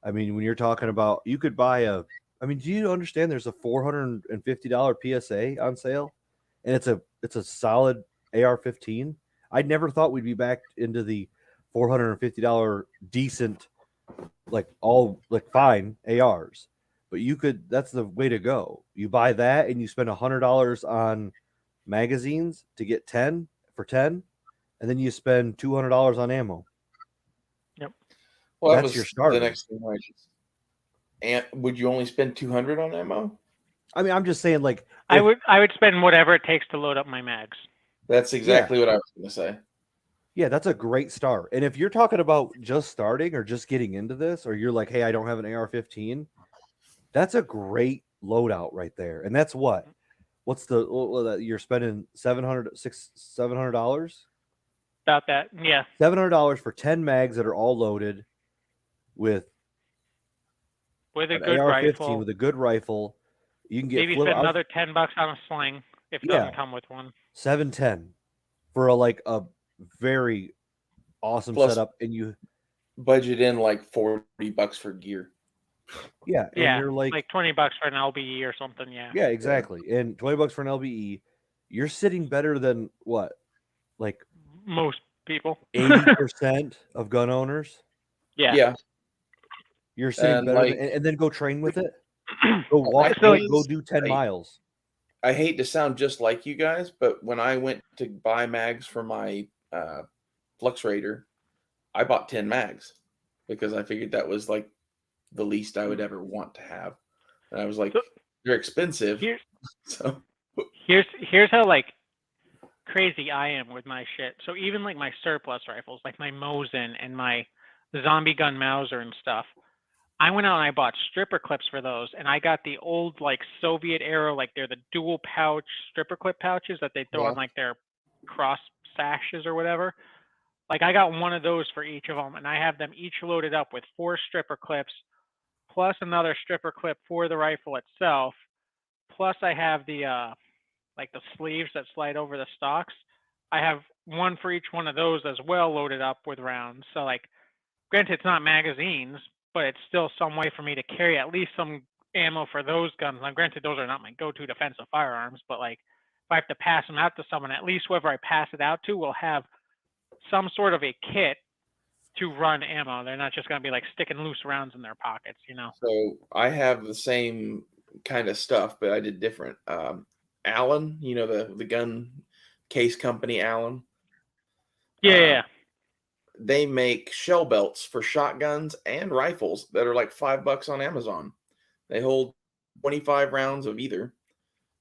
I mean, when you're talking about, you could buy do you understand there's a $450 PSA on sale, and it's a solid AR-15. I never thought we'd be back into the $450 decent, fine ARs, but that's the way to go. You buy that and you spend $100 on magazines to get 10 for 10, and then you spend $200 on ammo. Yep. Well, that's your start. The next thing, and would you only spend $200 on ammo? I mean, I'm just saying, I would spend whatever it takes to load up my mags. That's exactly what I was going to say. Yeah, that's a great start. And if you're talking about just starting or just getting into this, or you're like, hey, I don't have an AR-15, that's a great loadout right there. And that's what's you're spending $700? About that, yeah. $700 for 10 mags that are all loaded with a good AR-15 rifle. With a good rifle. You can get maybe spend another $10 on a sling if it doesn't come with one. $710 for a very awesome setup, and you budget in like $40 for gear. Yeah, and yeah, you're like $20 for an LBE or something. Yeah. Yeah, exactly. And $20 for an LBE, you're sitting better than what? Like most people. 80% of gun owners. Yeah. Yeah. You're sitting better and then go train with it. Go walk, go do 10 miles. I hate to sound just like you guys, but when I went to buy mags for my Flux Raider, I bought 10 mags because I figured that was like the least I would ever want to have. And I was like, they're expensive. Here's how crazy I am with my shit. So even my surplus rifles, like my Mosin and my Zombie Gun Mauser and stuff, I went out and I bought stripper clips for those, and I got the old Soviet era, they're the dual pouch stripper clip pouches that they throw on their cross sashes or whatever. I got one of those for each of them, and I have them each loaded up with 4 stripper clips, plus another stripper clip for the rifle itself. Plus I have the the sleeves that slide over the stocks. I have one for each one of those as well, loaded up with rounds. So granted, it's not magazines, but it's still some way for me to carry at least some ammo for those guns. Now, granted, those are not my go-to defensive firearms, but if I have to pass them out to someone, at least whoever I pass it out to will have some sort of a kit to run ammo. They're not just going to be sticking loose rounds in their pockets, So I have the same kind of stuff, but I did different. Allen, the gun case company, Allen. Yeah. they make shell belts for shotguns and rifles that are like $5 on Amazon. They hold 25 rounds of either.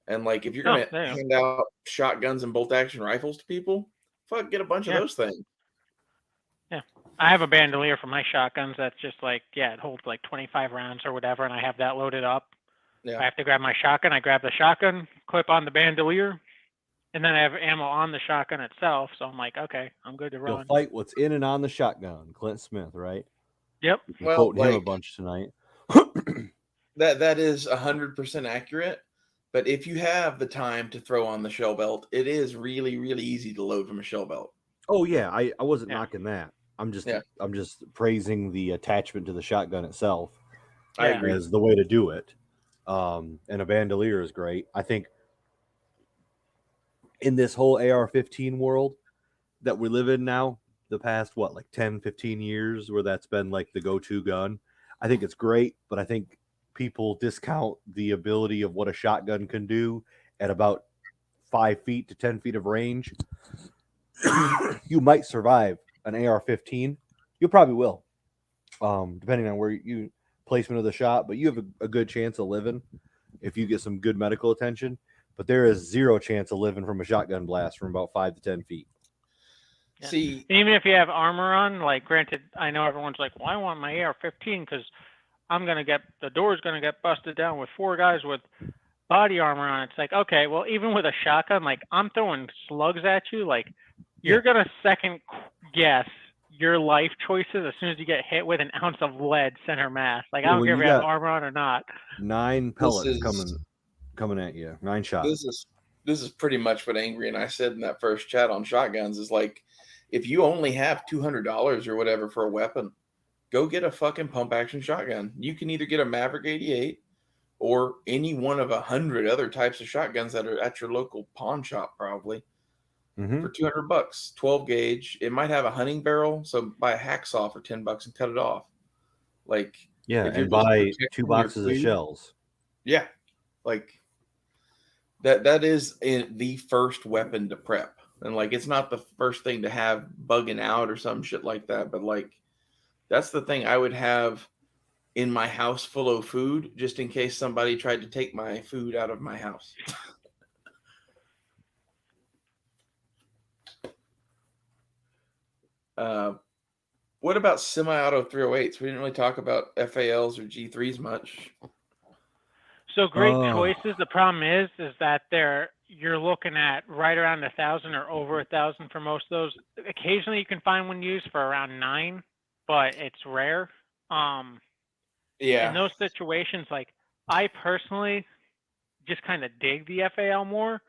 And like, if you're gonna hand out shotguns and bolt action rifles to people, fuck, get a bunch of those things. Yeah, I have a bandolier for my shotguns that's just like, it holds like 25 rounds or whatever, and I have that loaded up. Yeah. I have to grab my shotgun. I grab the shotgun, clip on the bandolier, and then I have ammo on the shotgun itself. So I'm like, okay, I'm good to run. You'll fight what's in and on the shotgun. Clint Smith, right? Yep. We're quoting him a bunch tonight. that is 100% accurate. But if you have the time to throw on the shell belt, it is really, really easy to load from a shell belt. Oh yeah, I wasn't knocking that. I'm just praising the attachment to the shotgun itself. I agree. As the way to do it. And a bandolier is great. I think in this whole AR-15 world that we live in now, the past 10, 15 years where that's been like the go-to gun, I think it's great, but I think people discount the ability of what a shotgun can do at about 5 feet to 10 feet of range. You might survive an AR-15. You probably will, depending on where you placement of the shot, but you have a good chance of living if you get some good medical attention. But there is zero chance of living from a shotgun blast from about 5 to 10 feet. Yeah. See, even if you have armor on, like, granted, I know everyone's like, well, I want my AR-15 because the door's going to get busted down with 4 guys with body armor on. It's like, okay, well, even with a shotgun, like, I'm throwing slugs at you. Like, you're going to second guess your life choices as soon as you get hit with an ounce of lead center mass. Like, I don't care if you have armor on or not. 9 pellets coming at you. 9 shots. This is pretty much what Angry and I said in that first chat on shotguns is like, if you only have $200 or whatever for a weapon, go get a fucking pump action shotgun. You can either get a Maverick 88 or any one of 100 other types of shotguns that are at your local pawn shop, probably for $200. 12 gauge. It might have a hunting barrel, so buy a hacksaw for $10 and cut it off. Like, and buy 2 boxes of shells. Yeah, like that is the first weapon to prep. And like, it's not the first thing to have bugging out or some shit like that, but like, that's the thing I would have in my house full of food, just in case somebody tried to take my food out of my house. What about semi-auto 308s? We didn't really talk about FALs or G3s much. So great choices. The problem is that you're looking at right around 1,000 or over 1,000 for most of those. Occasionally you can find one used for around 9, but it's rare. In those situations, like, I personally just kind of dig the FAL more,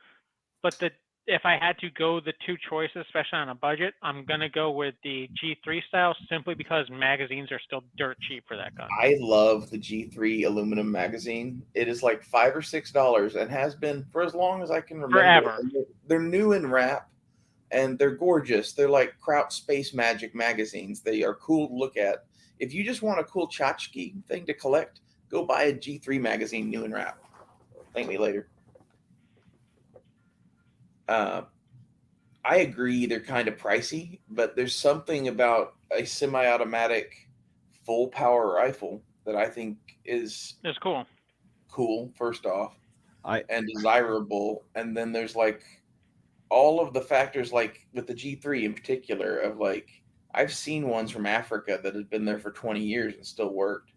but if I had to go the 2 choices, especially on a budget, I'm going to go with the G3 style simply because magazines are still dirt cheap for that gun. I love the G3 aluminum magazine. It is like $5 or $6 and has been for as long as I can remember. Forever. They're new in wrap and they're gorgeous. They're like Kraut Space Magic magazines. They are cool to look at. If you just want a cool tchotchke thing to collect, go buy a G3 magazine new in wrap. Thank me later. I agree they're kind of pricey, but there's something about a semi-automatic full power rifle that I think is cool. Cool, first off, and desirable. And then there's like all of the factors, like with the G3 in particular, of like, I've seen ones from Africa that have been there for 20 years and still worked.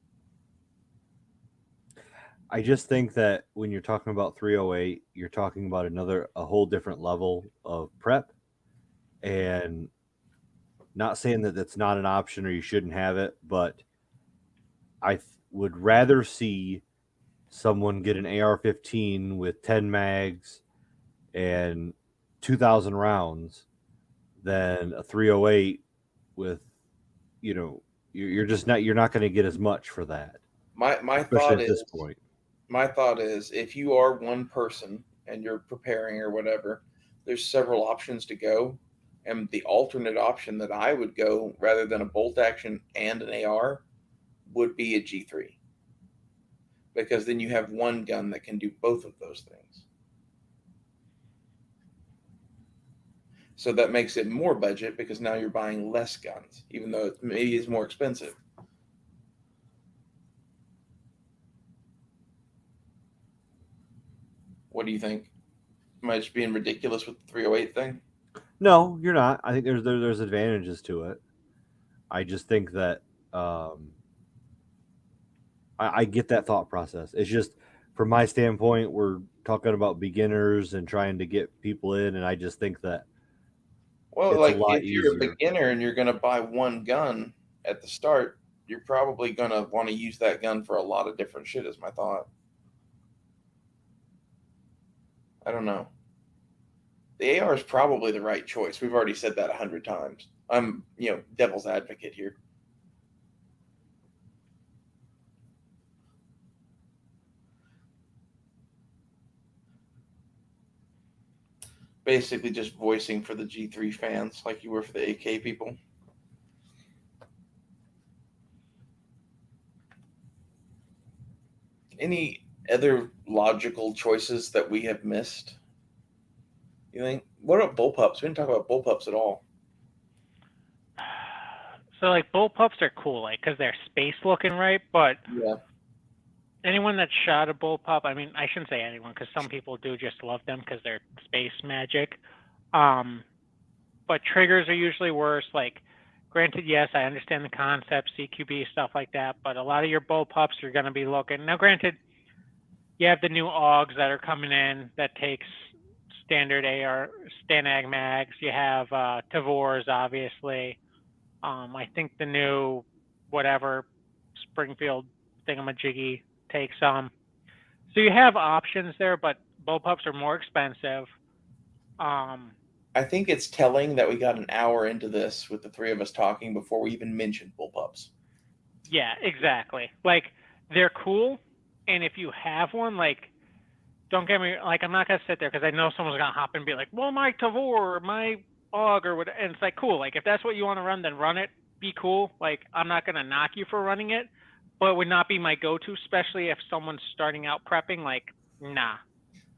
I just think that when you're talking about 308, you're talking about a whole different level of prep. And not saying that that's not an option or you shouldn't have it, but I would rather see someone get an AR-15 with 10 mags and 2,000 rounds than a 308 with, you're not going to get as much for that. My thought is, at this point, my thought is, if you are one person and you're preparing or whatever, there's several options to go. And the alternate option that I would go, rather than a bolt action and an AR, would be a G3. Because then you have one gun that can do both of those things. So that makes it more budget because now you're buying less guns, even though it maybe is more expensive. What do you think? Am I just being ridiculous with the 308 thing? No, you're not. I think there's advantages to it. I just think that I get that thought process. It's just from my standpoint, we're talking about beginners and trying to get people in, and I just think that Well, it's like a lot if you're a easier. beginner and you're going to buy one gun at the start, you're probably going to want to use that gun for a lot of different shit, is my thought. I don't know. The AR is probably the right choice. We've already said that 100 times. I'm, devil's advocate here. Basically just voicing for the G3 fans like you were for the AK people. Any other logical choices that we have missed? You think? What about bullpups? We didn't talk about bullpups at all. So like bullpups are cool, like because they're space looking, right? But yeah, anyone that shot a bullpup, I mean, I shouldn't say anyone because some people do just love them because they're space magic. But triggers are usually worse. Like, granted, yes, I understand the concept, CQB, stuff like that, but a lot of your bullpups are going to be looking. Now, granted, you have the new AUGs that are coming in that takes standard AR, Stanag mags. You have Tavors, obviously. I think the new whatever Springfield thingamajiggy takes some. So you have options there, but bullpups are more expensive. I think it's telling that we got an hour into this with the three of us talking before we even mentioned bullpups. Yeah, exactly. Like, they're cool, and if you have one, like, don't get me, like, I'm not going to sit there because I know someone's going to hop in and be like, well, my Tavor, my AUG, or whatever. And it's like, cool. Like, if that's what you want to run, then run it. Be cool. Like, I'm not going to knock you for running it, but it would not be my go-to, especially if someone's starting out prepping. Like, nah.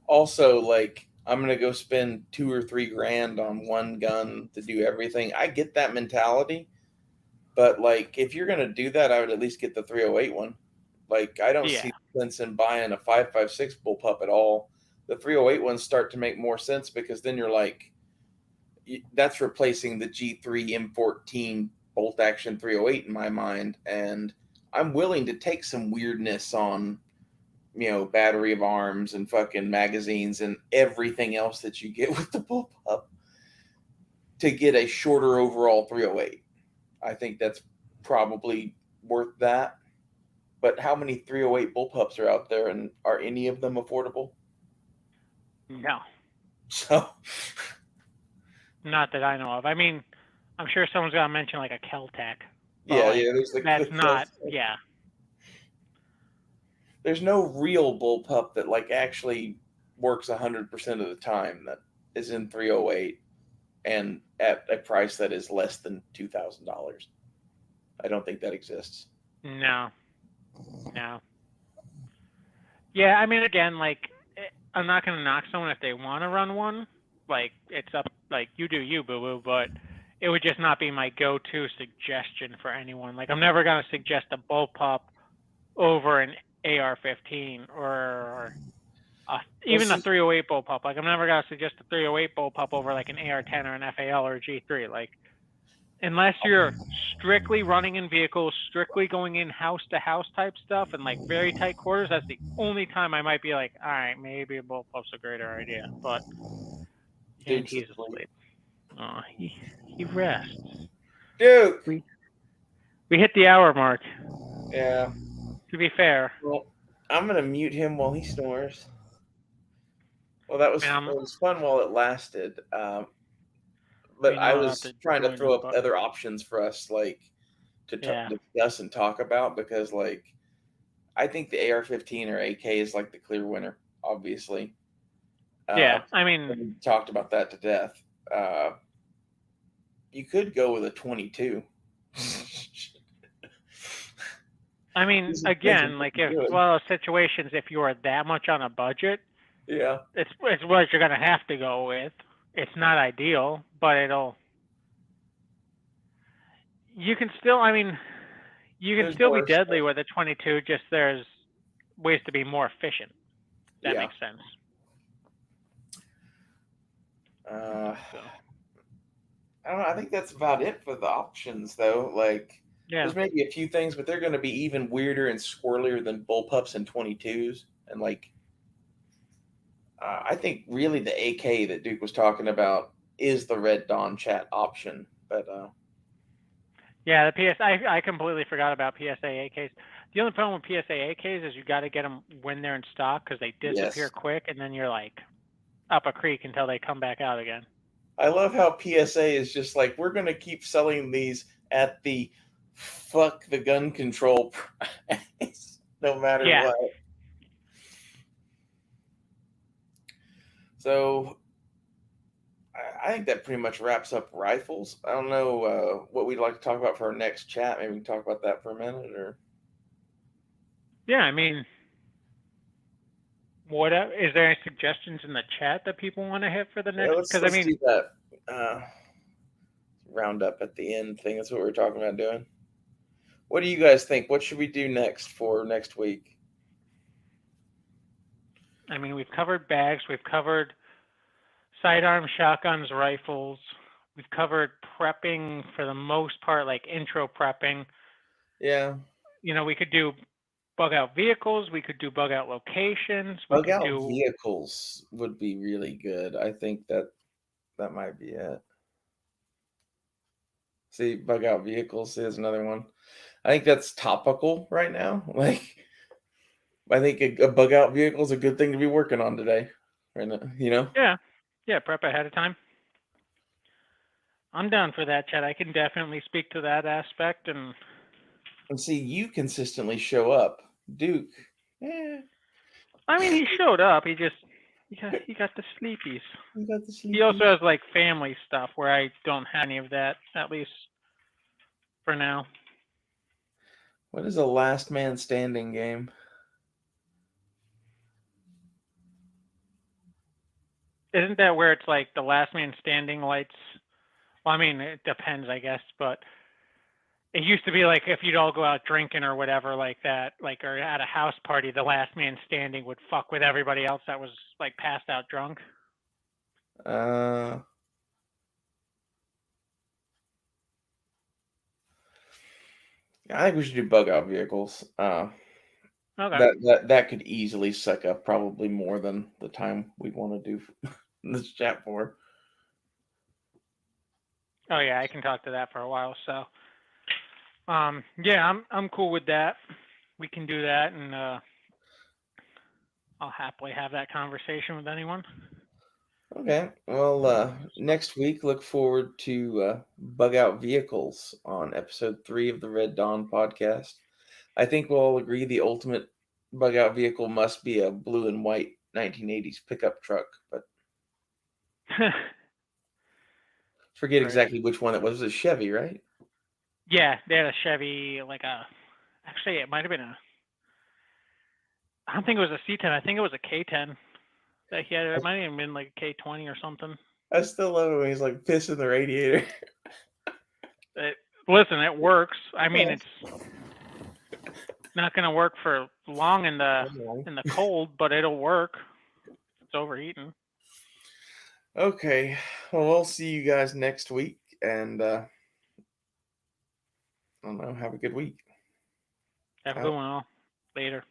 Also, like, I'm going to go spend $2 or $3 grand on one gun to do everything. I get that mentality, but like, if you're going to do that, I would at least get the 308 one. Like, I don't see sense in buying a 5.56 bullpup at all. The 308 ones start to make more sense because then you're like, that's replacing the G3 M14 bolt action 308 in my mind. And I'm willing to take some weirdness on, battery of arms and fucking magazines and everything else that you get with the bullpup to get a shorter overall 308. I think that's probably worth that. But how many 308 bullpups are out there, and are any of them affordable? No. So, not that I know of. I mean, I'm sure someone's going to mention like a Kel-Tec. Yeah, like, there's that's not. Yeah. There's no real bullpup that like actually works 100% of the time that is in 308 and at a price that is less than $2,000. I don't think that exists. No. Yeah, I mean, again, like, I'm not going to knock someone if they want to run one. Like, it's up, like, you do you, boo-boo, but it would just not be my go-to suggestion for anyone. Like, I'm never going to suggest a bullpup over an AR-15 or even a 308 bullpup. Like, I'm never going to suggest a 308 bullpup over, like, an AR-10 or an FAL or a G3. Like, unless you're strictly running in vehicles, strictly going in house-to-house type stuff and, like, very tight quarters, that's the only time I might be like, all right, maybe a bullpup's a greater idea. But and he's asleep. Oh, he rests. Duke! We hit the hour mark. Yeah. To be fair. Well, I'm going to mute him while he snores. Well, that was fun while it lasted. But I was trying to throw up other options for us, like, to discuss and talk about, because, like, I think the AR-15 or AK is, like, the clear winner, obviously. Yeah, I mean... We talked about that to death. You could go with a 22. I mean, again, like, if one of those situations, if you are that much on a budget, yeah, it's what you're going to have to go with. it's not ideal, but you can still, you can still be deadly with a 22, just there's ways to be more efficient. That makes sense. I don't know. I think that's about it for the options, though. Like, there's maybe a few things, but they're going to be even weirder and squirrelier than bullpups and 22s. And like, I think really the AK that Duke was talking about is the Red Dawn chat option. But yeah, the I completely forgot about PSA AKs. The only problem with PSA AKs is you got to get them when they're in stock because they disappear quick, and then you're like up a creek until they come back out again. I love how PSA is just like, we're going to keep selling these at the fuck the gun control price, no matter what. So I think that pretty much wraps up rifles. I don't know what we'd like to talk about for our next chat. Maybe we can talk about that for a minute, or. Yeah, what is there any suggestions in the chat that people want to hit for the next? Let's do that roundup at the end thing. That's what we're talking about doing. What do you guys think? What should we do next for next week? We've covered bags. We've covered sidearm shotguns, rifles. We've covered prepping for the most part, like intro prepping. Yeah. We could do bug out vehicles. We could do bug out locations. Bug out vehicles would be really good. I think that might be it. See, bug out vehicles is another one. I think that's topical right now. Like, I think a bug out vehicle is a good thing to be working on today. Right now, Yeah, prep ahead of time. I'm down for that, Chad. I can definitely speak to that aspect and see, you consistently show up. Duke. He showed up. He got the sleepies. He also has like family stuff where I don't have any of that, at least for now. What is a last man standing game? Isn't that where it's like the last man standing lights? Well, it depends, I guess, but it used to be like if you'd all go out drinking or whatever like that, like, or at a house party, the last man standing would fuck with everybody else that was like passed out drunk. I think we should do bug out vehicles. Okay. That could easily suck up probably more than the time we'd want to do this chat for. Oh yeah, I can talk to that for a while. So, yeah, I'm cool with that. We can do that, and I'll happily have that conversation with anyone. Okay. Well, next week, look forward to bug out vehicles on episode 3 of the Red Dawn podcast. I think we'll all agree the ultimate bug out vehicle must be a blue and white 1980s pickup truck, but forget exactly which one it was. It was a Chevy, right? Yeah, they had a Chevy, actually, it might have been I don't think it was a C10. I think it was a K10 that he had. It might have been like a K20 or something. I still love it when he's like pissing the radiator. Listen, it works. It's not going to work for long in the cold, but it'll work. It's overheating. Okay. Well, we'll see you guys next week, and I don't know. Have a good week. Have a good one all. Later.